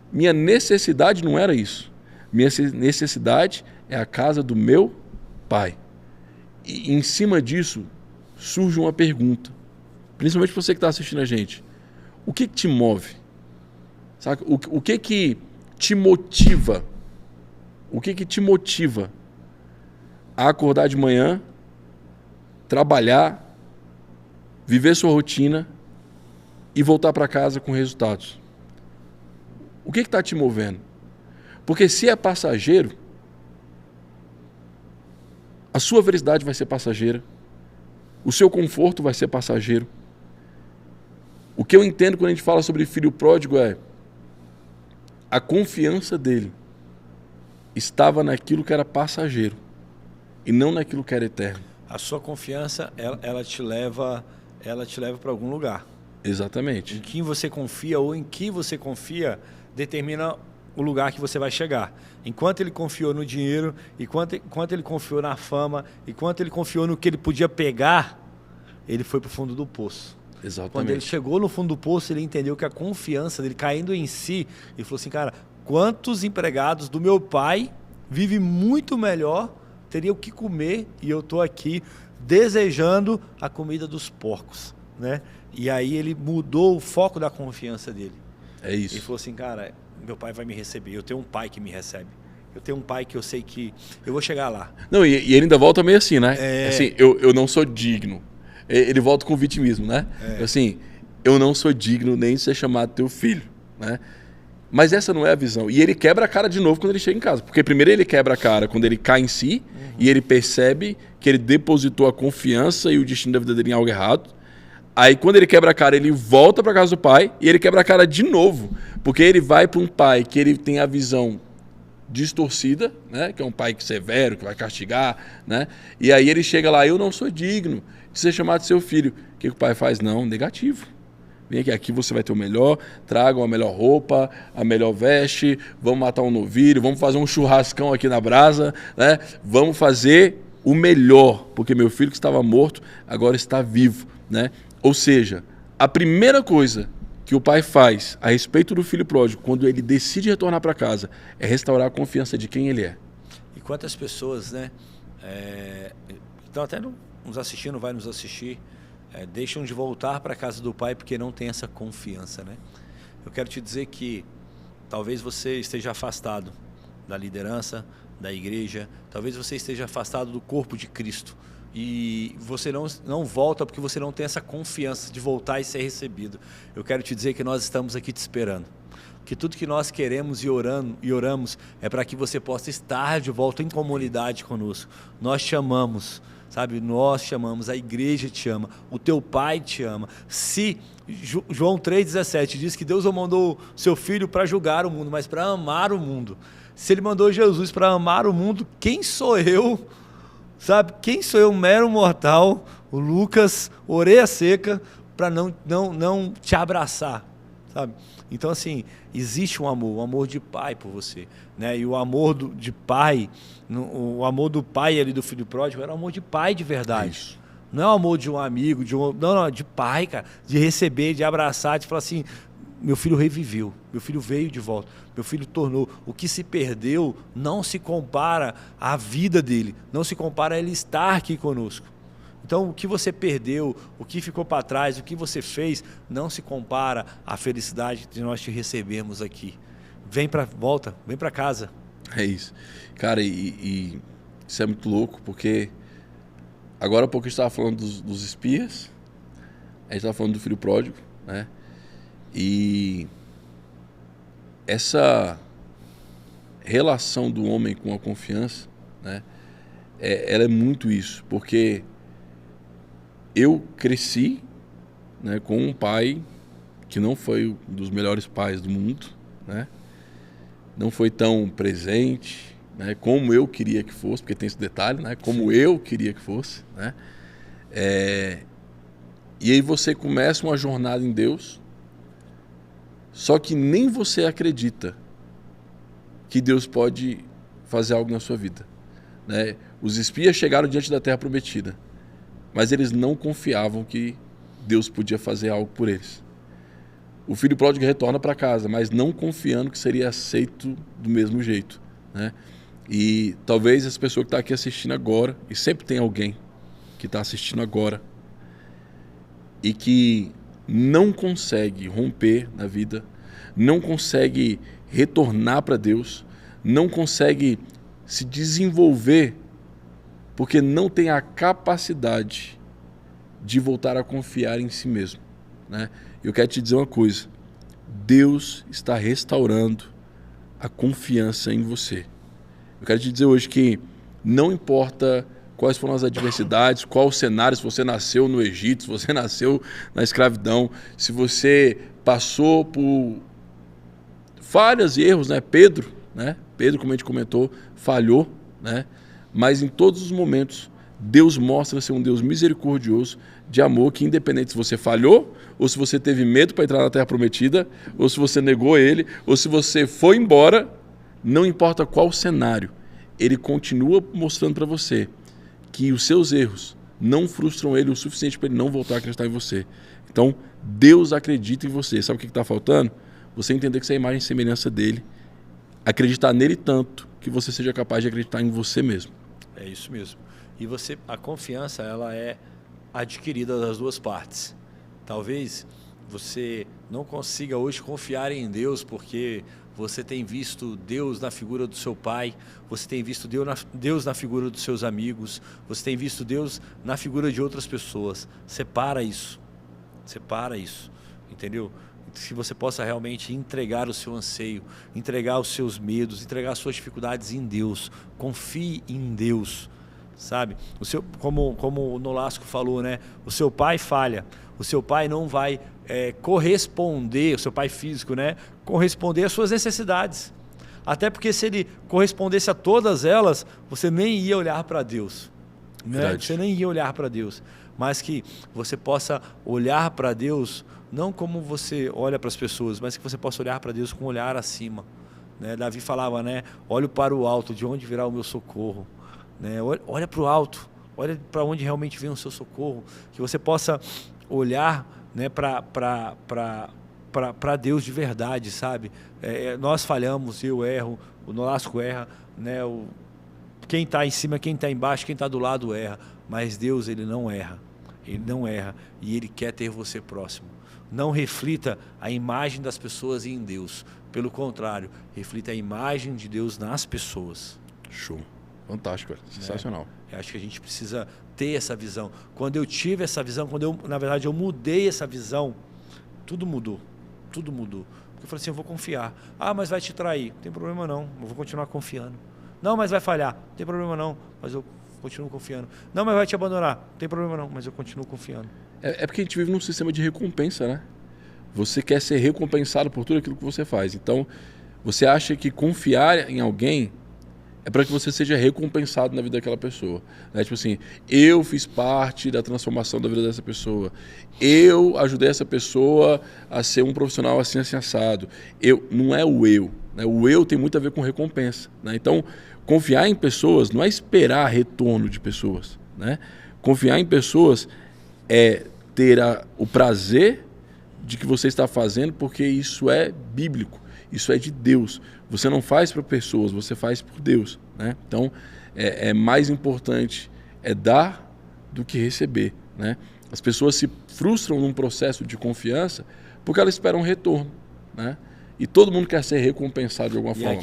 Minha necessidade não era isso. Minha necessidade é a casa do meu pai. E em cima disso surge uma pergunta, principalmente você que está assistindo a gente: o que te move? Sabe? O que te motiva? O que te motiva a acordar de manhã, trabalhar, viver sua rotina e voltar para casa com resultados? O que está te movendo? Porque se é passageiro, a sua felicidade vai ser passageira, o seu conforto vai ser passageiro. O que eu entendo quando a gente fala sobre filho pródigo é a confiança dele estava naquilo que era passageiro e não naquilo que era eterno. A sua confiança, ela te leva para algum lugar. Exatamente. Em quem você confia ou em que você confia determina o lugar que você vai chegar. Enquanto ele confiou no dinheiro, enquanto ele confiou na fama, enquanto ele confiou no que ele podia pegar, ele foi para o fundo do poço. Exatamente. Quando ele chegou no fundo do poço, ele entendeu que a confiança dele, caindo em si, ele falou assim, cara, quantos empregados do meu pai vivem muito melhor, teriam o que comer, e eu estou aqui desejando a comida dos porcos, né? E aí ele mudou o foco da confiança dele. É isso. Ele falou assim, cara, meu pai vai me receber, eu tenho um pai que me recebe. Eu tenho um pai que eu sei que eu vou chegar lá. Não, e ele ainda volta meio assim, né? Assim, eu não sou digno. Ele volta com o vitimismo, né? Assim, eu não sou digno nem de ser chamado teu filho, né? Mas essa não é a visão. E ele quebra a cara de novo quando ele chega em casa. Porque primeiro ele quebra a cara quando ele cai em si, e ele percebe que ele depositou a confiança e o destino da vida dele em algo errado. Aí quando ele quebra a cara, ele volta para casa do pai e ele quebra a cara de novo. Porque ele vai para um pai que ele tem a visão distorcida, né? Que é um pai severo, que vai castigar, né? E aí ele chega lá, eu não sou digno de ser chamado seu filho. O que o pai faz? Não, negativo. Vem aqui você vai ter o melhor, tragam a melhor roupa, a melhor veste, vamos matar um novilho, vamos fazer um churrascão aqui na brasa, né? Vamos fazer o melhor, porque meu filho que estava morto agora está vivo, né? Ou seja, a primeira coisa que o pai faz a respeito do filho pródigo, quando ele decide retornar para casa, é restaurar a confiança de quem ele é. E quantas pessoas, né, estão até nos assistindo, vai nos assistir, deixam de voltar para a casa do pai porque não tem essa confiança, né? Eu quero te dizer que talvez você esteja afastado da liderança, da igreja, talvez você esteja afastado do corpo de Cristo e você não volta porque você não tem essa confiança de voltar e ser recebido. Eu quero te dizer que nós estamos aqui te esperando, que tudo que nós queremos e oramos é para que você possa estar de volta em comunidade conosco. Nós te amamos, sabe? Nós te amamos, a igreja te ama, o teu pai te ama. Se João 3,17 diz que Deus não mandou seu filho para julgar o mundo, mas para amar o mundo. Se ele mandou Jesus para amar o mundo, quem sou eu? Sabe? Quem sou eu, mero mortal, o Lucas, orelha seca, para não te abraçar, sabe? Então, assim, existe um amor de pai por você, né? E o amor de pai, o amor do pai ali do filho pródigo era um amor de pai de verdade. Isso. Não é o amor de um amigo, não, de pai, cara, de receber, de abraçar, de falar assim, meu filho reviveu, meu filho veio de volta, meu filho tornou. O que se perdeu não se compara à vida dele, não se compara a ele estar aqui conosco. Então, o que você perdeu, o que ficou para trás, o que você fez, não se compara à felicidade de nós te recebermos aqui. Volta, vem para casa. É isso. Cara, e isso é muito louco, porque agora há pouco a gente estava falando dos espias, a gente estava falando do filho pródigo, né? E essa relação do homem com a confiança, né? Ela é muito isso, porque eu cresci, né, com um pai que não foi um dos melhores pais do mundo, né? Não foi tão presente, né, como eu queria que fosse, porque tem esse detalhe, né? Como eu queria que fosse, né? E aí você começa uma jornada em Deus, só que nem você acredita que Deus pode fazer algo na sua vida, né? Os espias chegaram diante da terra prometida, mas eles não confiavam que Deus podia fazer algo por eles. O filho pródigo retorna para casa, mas não confiando que seria aceito do mesmo jeito, né? E talvez essa pessoa que está aqui assistindo agora, e sempre tem alguém que está assistindo agora, e que não consegue romper na vida, não consegue retornar para Deus, não consegue se desenvolver, porque não tem a capacidade de voltar a confiar em si mesmo, né? Eu quero te dizer uma coisa, Deus está restaurando a confiança em você. Eu quero te dizer hoje que não importa quais foram as adversidades, qual o cenário, se você nasceu no Egito, se você nasceu na escravidão, se você passou por falhas e erros, né? Pedro, como a gente comentou, falhou, né? Mas em todos os momentos, Deus mostra ser um Deus misericordioso, de amor, que independente se você falhou, ou se você teve medo para entrar na Terra Prometida, ou se você negou Ele, ou se você foi embora, não importa qual cenário, Ele continua mostrando para você que os seus erros não frustram Ele o suficiente para Ele não voltar a acreditar em você. Então, Deus acredita em você. Sabe o que está faltando? Você entender que você é a imagem e semelhança dEle, acreditar nele tanto que você seja capaz de acreditar em você mesmo. É isso mesmo. E a confiança, ela é adquirida das duas partes. Talvez você não consiga hoje confiar em Deus porque você tem visto Deus na figura do seu pai, você tem visto Deus na figura dos seus amigos, você tem visto Deus na figura de outras pessoas. Separa isso, entendeu? Que você possa realmente entregar o seu anseio, entregar os seus medos, entregar as suas dificuldades em Deus. Confie em Deus, sabe? Como o Nolasco falou, né? O seu pai falha, o seu pai não vai corresponder, o seu pai físico, né? Corresponder às suas necessidades. Até porque se ele correspondesse a todas elas, você nem ia olhar para Deus, né? Você nem ia olhar para Deus, mas que você possa olhar para Deus não como você olha para as pessoas, mas que você possa olhar para Deus com um olhar acima. Né? Davi falava, né? Olho para o alto, de onde virá o meu socorro. Né? Olha para o alto, olha para onde realmente vem o seu socorro. Que você possa olhar, né, para Deus de verdade, sabe? Nós falhamos, eu erro, o Nolasco erra, né? Quem está em cima, quem está embaixo, quem está do lado erra. Mas Deus, ele não erra. Ele não erra e ele quer ter você próximo. Não reflita a imagem das pessoas em Deus. Pelo contrário, reflita a imagem de Deus nas pessoas. Show. Fantástico, sensacional. Eu acho que a gente precisa ter essa visão. Quando eu tive essa visão, na verdade, eu mudei essa visão, tudo mudou. Tudo mudou. Porque eu falei assim, eu vou confiar. Ah, mas vai te trair. Não tem problema não, eu vou continuar confiando. Não, mas vai falhar. Não tem problema não, mas eu continuo confiando. Não, mas vai te abandonar. Não tem problema não, mas eu continuo confiando. É porque a gente vive num sistema de recompensa, né? Você quer ser recompensado por tudo aquilo que você faz. Então, você acha que confiar em alguém é para que você seja recompensado na vida daquela pessoa. Né? Tipo assim, eu fiz parte da transformação da vida dessa pessoa. Eu ajudei essa pessoa a ser um profissional assim assado. Não é o eu. Né? O eu tem muito a ver com recompensa. Né? Então, confiar em pessoas não é esperar retorno de pessoas. Né? Confiar em pessoas é ter o prazer de que você está fazendo, porque isso é bíblico, isso é de Deus. Você não faz para pessoas, você faz por Deus. Né? Então, é mais importante dar do que receber. Né? As pessoas se frustram num processo de confiança porque elas esperam um retorno. Né? E todo mundo quer ser recompensado de alguma forma.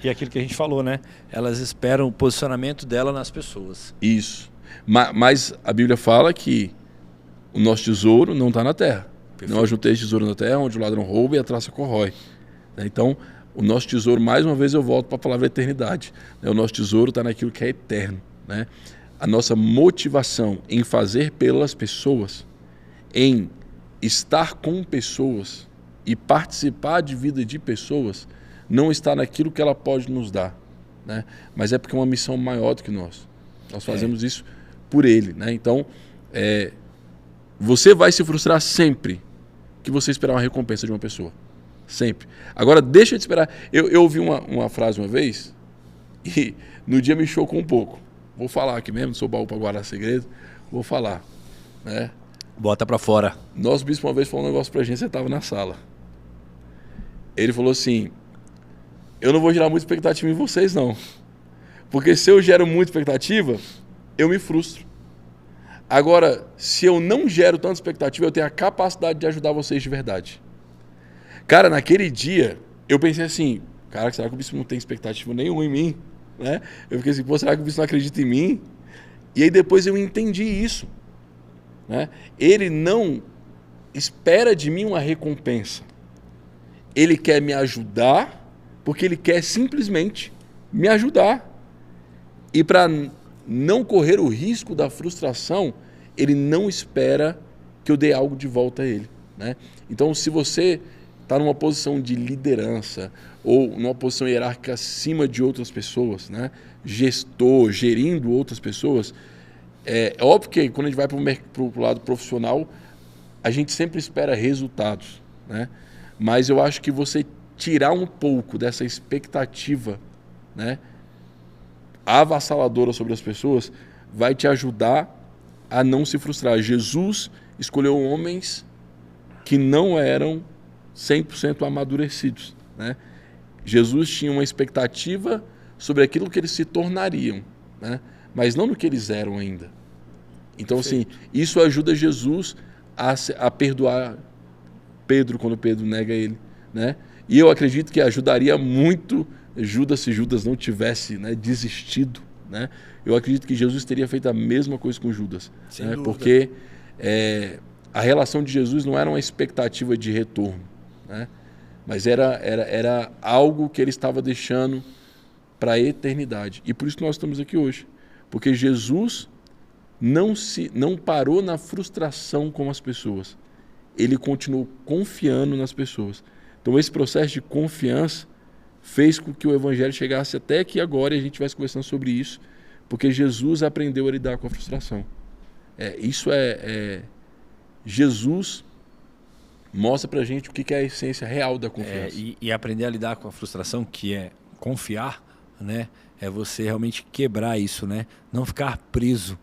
E aquilo que a gente falou, né? Elas esperam o posicionamento dela nas pessoas. Isso. Mas a Bíblia fala que o nosso tesouro não está na terra. Perfeito. Não ajunteis tesouro na terra, onde o ladrão rouba e a traça corrói. Então, o nosso tesouro, mais uma vez eu volto para a palavra eternidade. O nosso tesouro está naquilo que é eterno. Né? A nossa motivação em fazer pelas pessoas, em estar com pessoas e participar de vida de pessoas, não está naquilo que ela pode nos dar. Né? Mas é porque é uma missão maior do que nós. Nós fazemos isso por ele. Né? Então, você vai se frustrar sempre que você esperar uma recompensa de uma pessoa. Sempre. Agora, deixa de esperar. Eu ouvi uma frase uma vez e no dia me chocou um pouco. Vou falar aqui mesmo, não sou baú para guardar segredo. Vou falar. Né? Bota para fora. Nosso bispo uma vez falou um negócio pra gente, você estava na sala. Ele falou assim, eu não vou gerar muita expectativa em vocês não. Porque se eu gero muita expectativa, eu me frustro. Agora, se eu não gero tanta expectativa, eu tenho a capacidade de ajudar vocês de verdade. Cara, naquele dia, eu pensei assim, cara, será que o bispo não tem expectativa nenhuma em mim? Né? Eu fiquei assim, pô, será que o bispo não acredita em mim? E aí depois eu entendi isso. Né? Ele não espera de mim uma recompensa. Ele quer me ajudar porque ele quer simplesmente me ajudar. E para não correr o risco da frustração, ele não espera que eu dê algo de volta a ele. Né? Então, se você está numa posição de liderança ou numa posição hierárquica acima de outras pessoas, né? Gestor, gerindo outras pessoas, é óbvio que quando a gente vai para o lado profissional, a gente sempre espera resultados. Né? Mas eu acho que você tirar um pouco dessa expectativa, né, avassaladora sobre as pessoas, vai te ajudar a não se frustrar. Jesus escolheu homens que não eram 100% amadurecidos. Né? Jesus tinha uma expectativa sobre aquilo que eles se tornariam, né? Mas não no que eles eram ainda. Então, assim, isso ajuda Jesus a perdoar Pedro quando Pedro nega ele. Né? E eu acredito que ajudaria muito Judas se Judas não tivesse, né, desistido. Né? Eu acredito que Jesus teria feito a mesma coisa com Judas. Né? Porque a relação de Jesus não era uma expectativa de retorno, né? Mas era algo que ele estava deixando para a eternidade. E por isso que nós estamos aqui hoje. Porque Jesus não parou na frustração com as pessoas. Ele continuou confiando nas pessoas. Então esse processo de confiança fez com que o evangelho chegasse até aqui agora e a gente estivesse conversando sobre isso, porque Jesus aprendeu a lidar com a frustração. Jesus mostra pra gente o que é a essência real da confiança. E aprender a lidar com a frustração, que é confiar, né? É você realmente quebrar isso, né? Não ficar preso.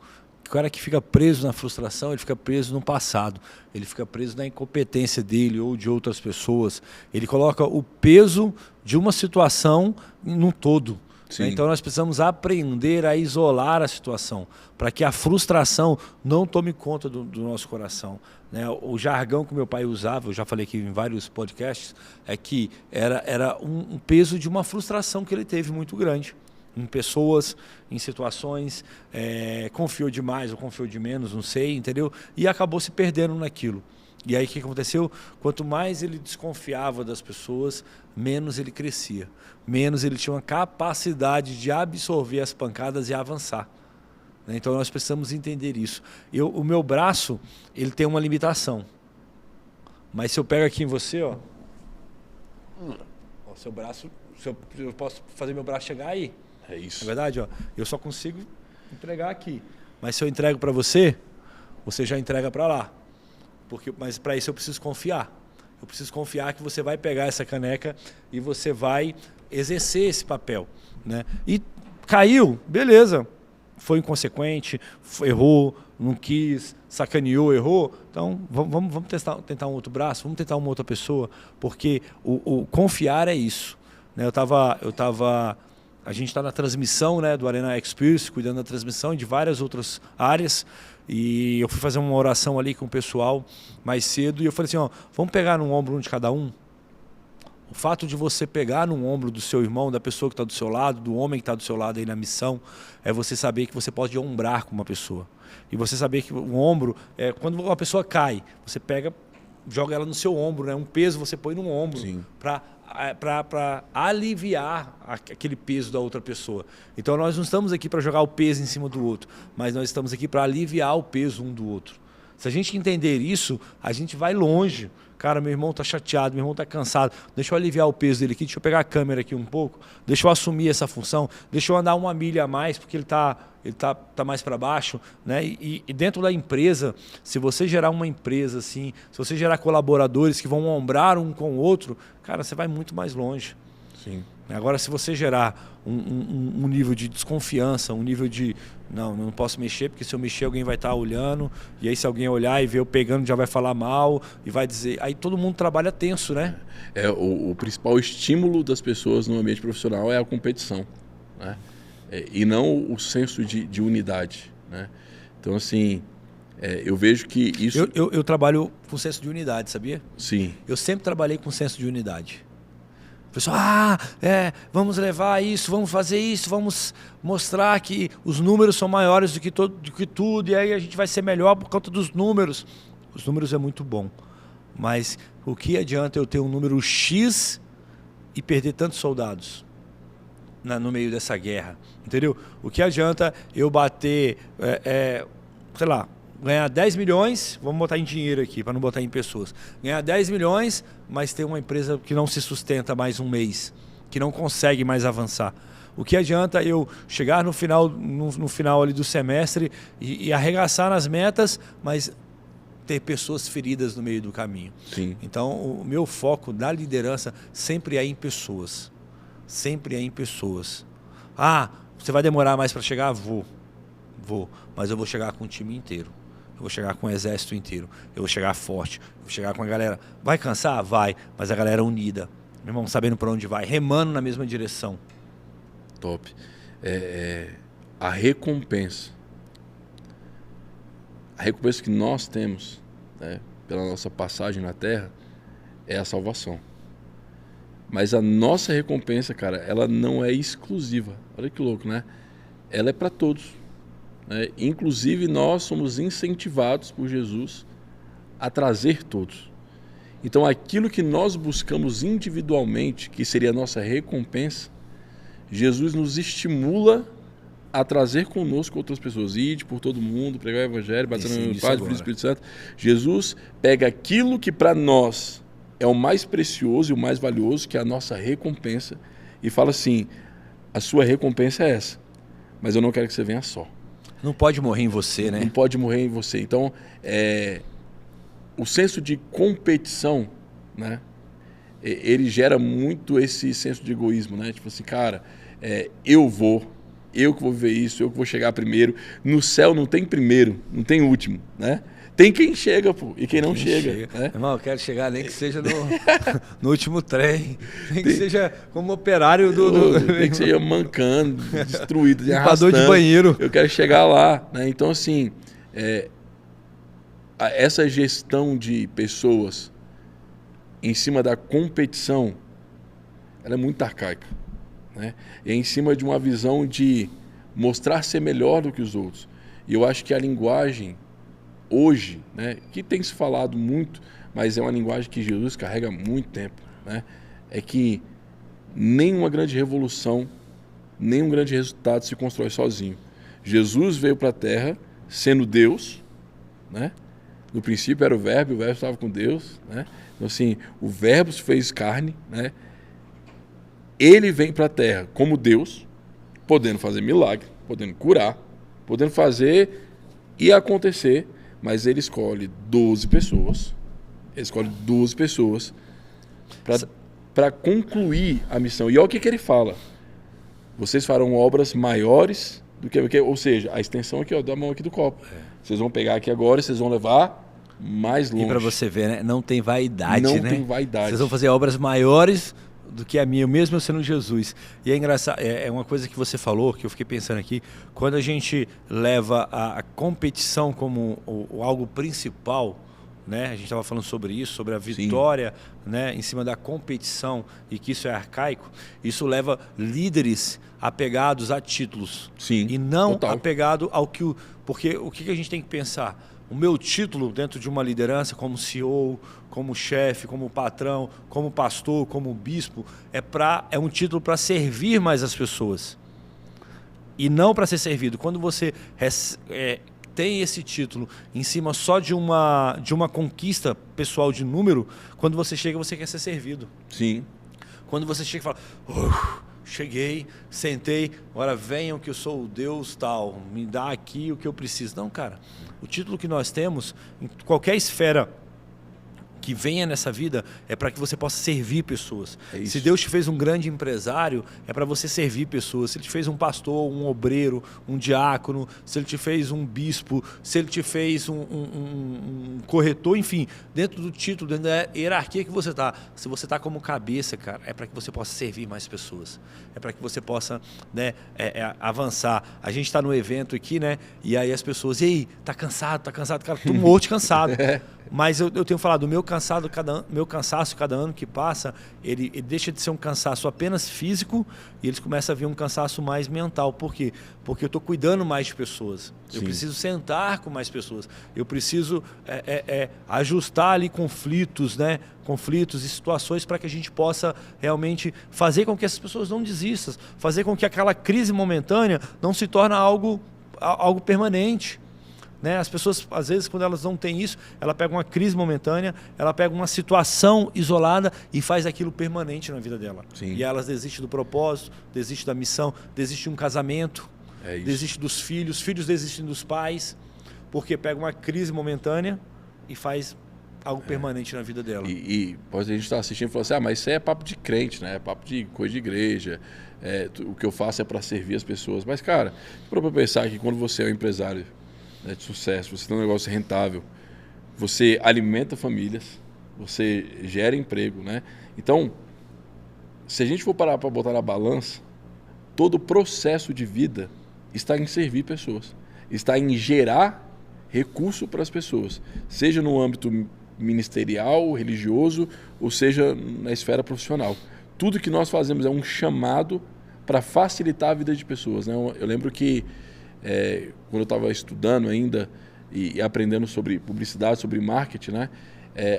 O cara que fica preso na frustração, ele fica preso no passado. Ele fica preso na incompetência dele ou de outras pessoas. Ele coloca o peso de uma situação num todo. Né? Então nós precisamos aprender a isolar a situação para que a frustração não tome conta do nosso coração. Né? O jargão que meu pai usava, eu já falei aqui em vários podcasts, é que era um peso de uma frustração que ele teve muito grande. Em pessoas, em situações, confiou demais ou confiou de menos, não sei, entendeu? E acabou se perdendo naquilo. E aí o que aconteceu? Quanto mais ele desconfiava das pessoas, menos ele crescia. Menos ele tinha uma capacidade de absorver as pancadas e avançar. Então nós precisamos entender isso. O meu braço, ele tem uma limitação. Mas se eu pego aqui em você, ó seu braço, eu posso fazer meu braço chegar aí. É isso. É verdade, ó. Eu só consigo entregar aqui. Mas se eu entrego para você, você já entrega para lá. Mas para isso eu preciso confiar. Eu preciso confiar que você vai pegar essa caneca e você vai exercer esse papel. Né? E caiu, beleza. Foi inconsequente, errou, não quis, sacaneou, errou. Então vamos tentar um outro braço, vamos tentar uma outra pessoa. Porque o confiar é isso. Né? A gente está na transmissão, né, do Arena Experience, cuidando da transmissão e de várias outras áreas. E eu fui fazer uma oração ali com o pessoal mais cedo. E eu falei assim, ó, vamos pegar num ombro um de cada um? O fato de você pegar num ombro do seu irmão, da pessoa que está do seu lado, do homem que está do seu lado aí na missão, é você saber que você pode ombrar com uma pessoa. E você saber que o ombro, quando uma pessoa cai, você pega, joga ela no seu ombro, né? Um peso você põe no ombro para aliviar aquele peso da outra pessoa. Então nós não estamos aqui para jogar o peso em cima do outro, mas nós estamos aqui para aliviar o peso um do outro. Se a gente entender isso, a gente vai longe. Cara, meu irmão está chateado, meu irmão está cansado. Deixa eu aliviar o peso dele aqui, deixa eu pegar a câmera aqui um pouco, deixa eu assumir essa função, deixa eu andar uma milha a mais, porque ele tá mais para baixo. Né? E dentro da empresa, se você gerar uma empresa assim, se você gerar colaboradores que vão ombrar um com o outro, cara, você vai muito mais longe. Sim. Agora, se você gerar um nível de desconfiança, um nível de não posso mexer, porque se eu mexer alguém vai estar olhando, e aí se alguém olhar e ver eu pegando já vai falar mal, e vai dizer... Aí todo mundo trabalha tenso, né? O principal estímulo das pessoas no ambiente profissional é a competição, né? E não o senso de unidade, né? Então, assim, eu vejo que isso... Eu trabalho com senso de unidade, sabia? Sim. Eu sempre trabalhei com senso de unidade. O pessoal, vamos levar isso, vamos fazer isso, vamos mostrar que os números são maiores do que tudo, e aí a gente vai ser melhor por conta dos números. Os números é muito bom, mas o que adianta eu ter um número X e perder tantos soldados no meio dessa guerra? Entendeu? O que adianta eu bater, sei lá, ganhar 10 milhões, vamos botar em dinheiro aqui, para não botar em pessoas. Ganhar 10 milhões, mas ter uma empresa que não se sustenta mais um mês, que não consegue mais avançar. O que adianta eu chegar no final ali do semestre e arregaçar nas metas, mas ter pessoas feridas no meio do caminho. Sim. Então, o meu foco da liderança sempre é em pessoas. Sempre é em pessoas. Você vai demorar mais para chegar? Vou. Mas eu vou chegar com o time inteiro. Eu vou chegar com o exército inteiro. Eu vou chegar forte. Eu vou chegar com a galera. Vai cansar? Vai. Mas a galera unida. Meu irmão, sabendo para onde vai. Remando na mesma direção. Top. A recompensa. A recompensa que nós temos, né, pela nossa passagem na Terra é a salvação. Mas a nossa recompensa, cara, ela não é exclusiva. Olha que louco, né? Ela é para todos. Inclusive nós somos incentivados por Jesus a trazer todos. Então aquilo que nós buscamos individualmente, que seria a nossa recompensa, Jesus nos estimula a trazer conosco outras pessoas. Ide por todo mundo, pregar o evangelho, batendo no Pai, Filho e Espírito Santo. Jesus pega aquilo que para nós é o mais precioso e o mais valioso, que é a nossa recompensa, e fala assim, a sua recompensa é essa, mas eu não quero que você venha só. Não pode morrer em você, né? Não pode morrer em você. Então, o senso de competição, né? Ele gera muito esse senso de egoísmo, né? Tipo assim, cara, eu que vou viver isso, eu que vou chegar primeiro. No céu não tem primeiro, não tem último, né? Tem quem chega, pô, e quem não chega. Né? Irmão, eu quero chegar nem que seja no último trem, nem que seja como operário Tem que seja mancando, destruído, limpador de banheiro. Eu quero chegar lá, né? Então, assim, essa gestão de pessoas em cima da competição, ela é muito arcaica, né? É em cima de uma visão de mostrar ser melhor do que os outros. E eu acho que a linguagem hoje, né, que tem se falado muito, mas é uma linguagem que Jesus carrega há muito tempo, né, é que nenhuma grande revolução, nenhum grande resultado se constrói sozinho. Jesus veio para a Terra sendo Deus, né? No princípio era o Verbo estava com Deus, né? Então, assim, o Verbo se fez carne, né? Ele vem para a Terra como Deus, podendo fazer milagre, podendo curar, podendo fazer e acontecer. Mas ele escolhe 12 pessoas. Ele escolhe 12 pessoas para concluir a missão. E olha o que ele fala. Vocês farão obras maiores do que... Ou seja, a extensão aqui, ó, da mão aqui do copo. Vocês vão pegar aqui agora e vocês vão levar mais longe. E para você ver, né? Não tem vaidade, né? Não tem vaidade. Vocês vão fazer obras maiores do que a minha, mesmo eu sendo Jesus. E é engraçado, é uma coisa que você falou, que eu fiquei pensando aqui, quando a gente leva a competição como algo principal, né? A gente estava falando sobre isso, sobre a vitória, né, em cima da competição, e que isso é arcaico, isso leva líderes apegados a títulos. Sim, e não total. apegado ao que... Porque o que a gente tem que pensar? O meu título dentro de uma liderança, como CEO, como chefe, como patrão, como pastor, como bispo, é um título para servir mais as pessoas. E não para ser servido. Quando você tem esse título em cima só de uma conquista pessoal de número, quando você chega, você quer ser servido. Sim. Quando você chega e fala... cheguei, sentei, agora venham que eu sou o Deus tal, me dá aqui o que eu preciso. Não, cara, o título que nós temos, em qualquer esfera que venha nessa vida, é para que você possa servir pessoas. Se Deus te fez um grande empresário, é para você servir pessoas. Se Ele te fez um pastor, um obreiro, um diácono, se Ele te fez um bispo, se Ele te fez um corretor, enfim, dentro do título, dentro da hierarquia que você está. Se você está como cabeça, cara, é para que você possa servir mais pessoas. É para que você possa, né, avançar. A gente está no evento aqui, né, e aí as pessoas, e aí, tá cansado, cara, tô morto de cansado. Mas eu tenho falado, o meu cansaço cada ano que passa, ele deixa de ser um cansaço apenas físico e eles começam a vir um cansaço mais mental. Por quê? Porque eu estou cuidando mais de pessoas. Sim. Eu preciso sentar com mais pessoas. Eu preciso ajustar ali conflitos, né? Conflitos e situações para que a gente possa realmente fazer com que essas pessoas não desistam. Fazer com que aquela crise momentânea não se torne algo permanente. Né? As pessoas, às vezes, quando elas não têm isso, ela pega uma crise momentânea, ela pega uma situação isolada e faz aquilo permanente na vida dela. Sim. E elas desistem do propósito, desistem da missão, desistem de um casamento, desistem dos filhos desistem dos pais, porque pega uma crise momentânea e faz algo permanente na vida dela. E pode a gente estar assistindo e falar assim, mas isso aí é papo de crente, né? É papo de coisa de igreja, o que eu faço é para servir as pessoas. Mas, cara, para pensar que quando você é um empresário, né, de sucesso, você tem um negócio rentável, você alimenta famílias, você gera emprego, né? Então, se a gente for parar para botar na balança, todo o processo de vida está em servir pessoas, está em gerar recurso para as pessoas, seja no âmbito ministerial, religioso, ou seja na esfera profissional. Tudo que nós fazemos é um chamado para facilitar a vida de pessoas, né? Eu lembro que quando eu estava estudando ainda e aprendendo sobre publicidade, sobre marketing, né,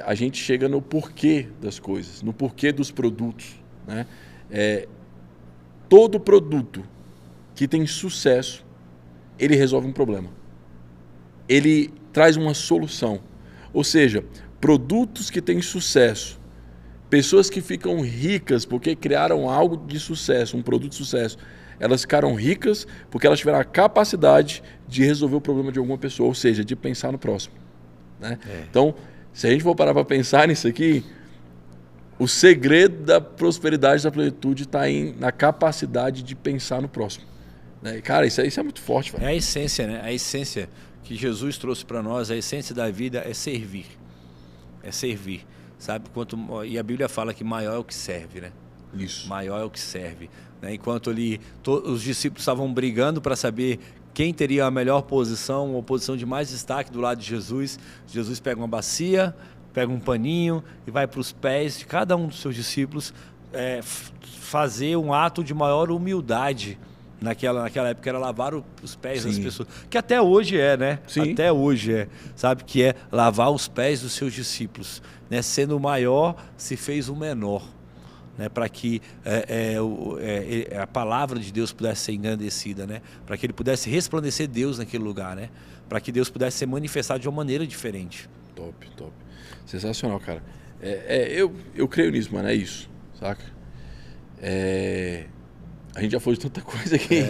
a gente chega no porquê das coisas, no porquê dos produtos, né? Todo produto que tem sucesso, ele resolve um problema. Ele traz uma solução. Ou seja, produtos que têm sucesso, pessoas que ficam ricas porque criaram algo de sucesso, um produto de sucesso, elas ficaram ricas porque elas tiveram a capacidade de resolver o problema de alguma pessoa, ou seja, de pensar no próximo, né? Então, Se a gente for parar para pensar nisso aqui, o segredo da prosperidade, da plenitude está na capacidade de pensar no próximo. Né? Cara, isso é muito forte. Velho. É a essência, né? A essência que Jesus trouxe para nós, a essência da vida é servir. É servir, sabe? E a Bíblia fala que maior é o que serve, né? Isso. Maior é o que serve. Né? Enquanto ali os discípulos estavam brigando para saber quem teria a melhor posição, a posição de mais destaque do lado de Jesus, Jesus pega uma bacia, pega um paninho e vai para os pés de cada um dos seus discípulos fazer um ato de maior humildade. Naquela época era lavar os pés das pessoas. Que até hoje é, né? Sim. Até hoje é. Sabe? Que é lavar os pés dos seus discípulos. Né? Sendo o maior, se fez o menor. Né? Para que a palavra de Deus pudesse ser engrandecida. Né? Para que ele pudesse resplandecer Deus naquele lugar. Né? Para que Deus pudesse ser manifestado de uma maneira diferente. Top, top. Sensacional, cara. Eu creio nisso, mano. É isso. Saca? A gente já falou de tanta coisa aqui.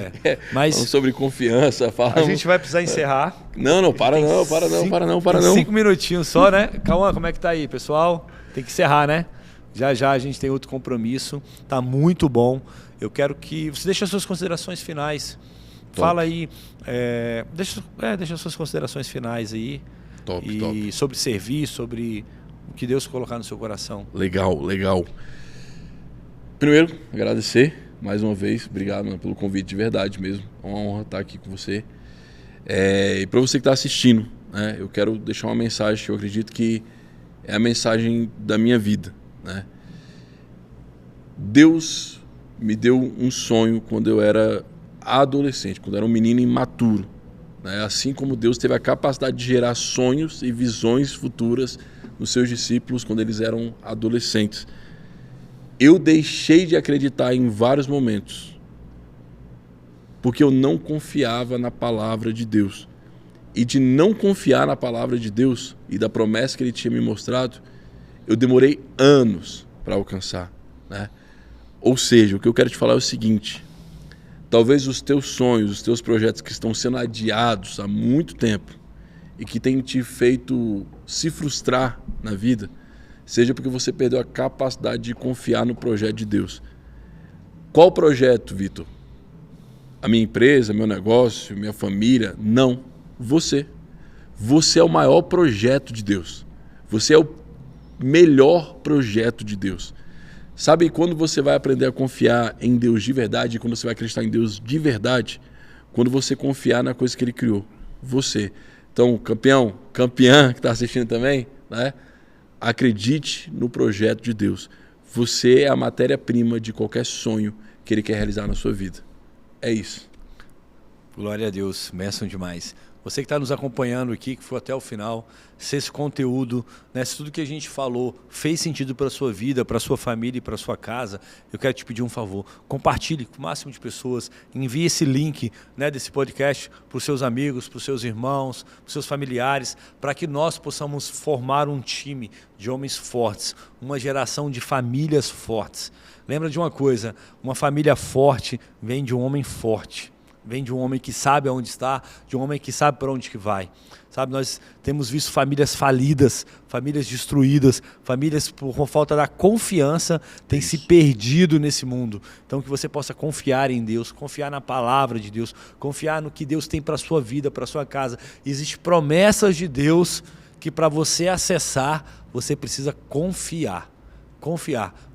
Mas falando sobre confiança. Falando... A gente vai precisar encerrar. Não, para não. 5 minutinhos só, né? Cauã, como é que tá aí, pessoal? Tem que encerrar, né? Já a gente tem outro compromisso. Tá muito bom. Eu quero que você deixe as suas considerações finais. Top. Fala aí. Deixa as suas considerações finais aí. Top. Sobre servir, sobre o que Deus colocar no seu coração. Legal. Primeiro, agradecer mais uma vez. Obrigado, mano, pelo convite, de verdade mesmo. É uma honra estar aqui com você. E para você que está assistindo, né, eu quero deixar uma mensagem que eu acredito que é a mensagem da minha vida. Né? Deus me deu um sonho quando eu era adolescente, quando eu era um menino imaturo. Né? Assim como Deus teve a capacidade de gerar sonhos e visões futuras nos seus discípulos quando eles eram adolescentes. Eu deixei de acreditar em vários momentos porque eu não confiava na palavra de Deus. E de não confiar na palavra de Deus e da promessa que Ele tinha me mostrado, eu demorei anos para alcançar. Né? Ou seja, o que eu quero te falar é o seguinte: talvez os teus sonhos, os teus projetos que estão sendo adiados há muito tempo e que têm te feito se frustrar na vida, seja porque você perdeu a capacidade de confiar no projeto de Deus. Qual projeto, Vitor? A minha empresa, meu negócio, minha família? Não. Você. Você é o maior projeto de Deus. Você é o melhor projeto de Deus. Sabe quando você vai aprender a confiar em Deus de verdade, quando você vai acreditar em Deus de verdade? Quando você confiar na coisa que Ele criou. Você. Então, campeã que está assistindo também, né? Acredite no projeto de Deus. Você é a matéria-prima de qualquer sonho que Ele quer realizar na sua vida. É isso. Glória a Deus, bênção demais. Você que está nos acompanhando aqui, que foi até o final, se esse conteúdo, né, se tudo que a gente falou fez sentido para a sua vida, para a sua família e para a sua casa, eu quero te pedir um favor. Compartilhe com o máximo de pessoas, envie esse link, né, desse podcast para os seus amigos, para os seus irmãos, para os seus familiares, para que nós possamos formar um time de homens fortes, uma geração de famílias fortes. Lembra de uma coisa, uma família forte vem de um homem forte. Vem de um homem que sabe aonde está, de um homem que sabe para onde que vai. Sabe, nós temos visto famílias falidas, famílias destruídas, famílias por falta da confiança têm se perdido nesse mundo. Então que você possa confiar em Deus, confiar na palavra de Deus, confiar no que Deus tem para a sua vida, para a sua casa. Existem promessas de Deus que para você acessar, você precisa confiar.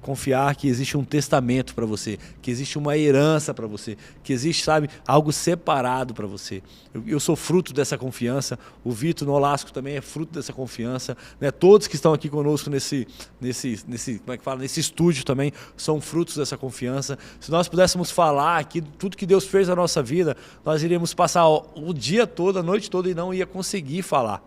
Confiar que existe um testamento para você, que existe uma herança para você, que existe, sabe, algo separado para você. Eu sou fruto dessa confiança, o Vitor Nolasco também é fruto dessa confiança, né? Todos que estão aqui conosco nesse estúdio também são frutos dessa confiança. Se nós pudéssemos falar aqui tudo que Deus fez na nossa vida, nós iríamos passar o dia todo, a noite toda e não ia conseguir falar.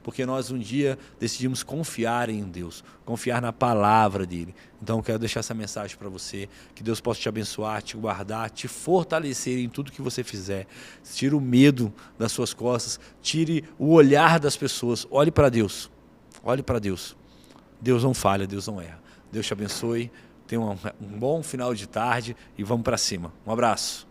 Porque nós um dia decidimos confiar em Deus, confiar na palavra dEle. Então eu quero deixar essa mensagem para você, que Deus possa te abençoar, te guardar, te fortalecer em tudo que você fizer. Tire o medo das suas costas, tire o olhar das pessoas, olhe para Deus, olhe para Deus. Deus não falha, Deus não erra. Deus te abençoe, tenha um bom final de tarde e vamos para cima. Um abraço.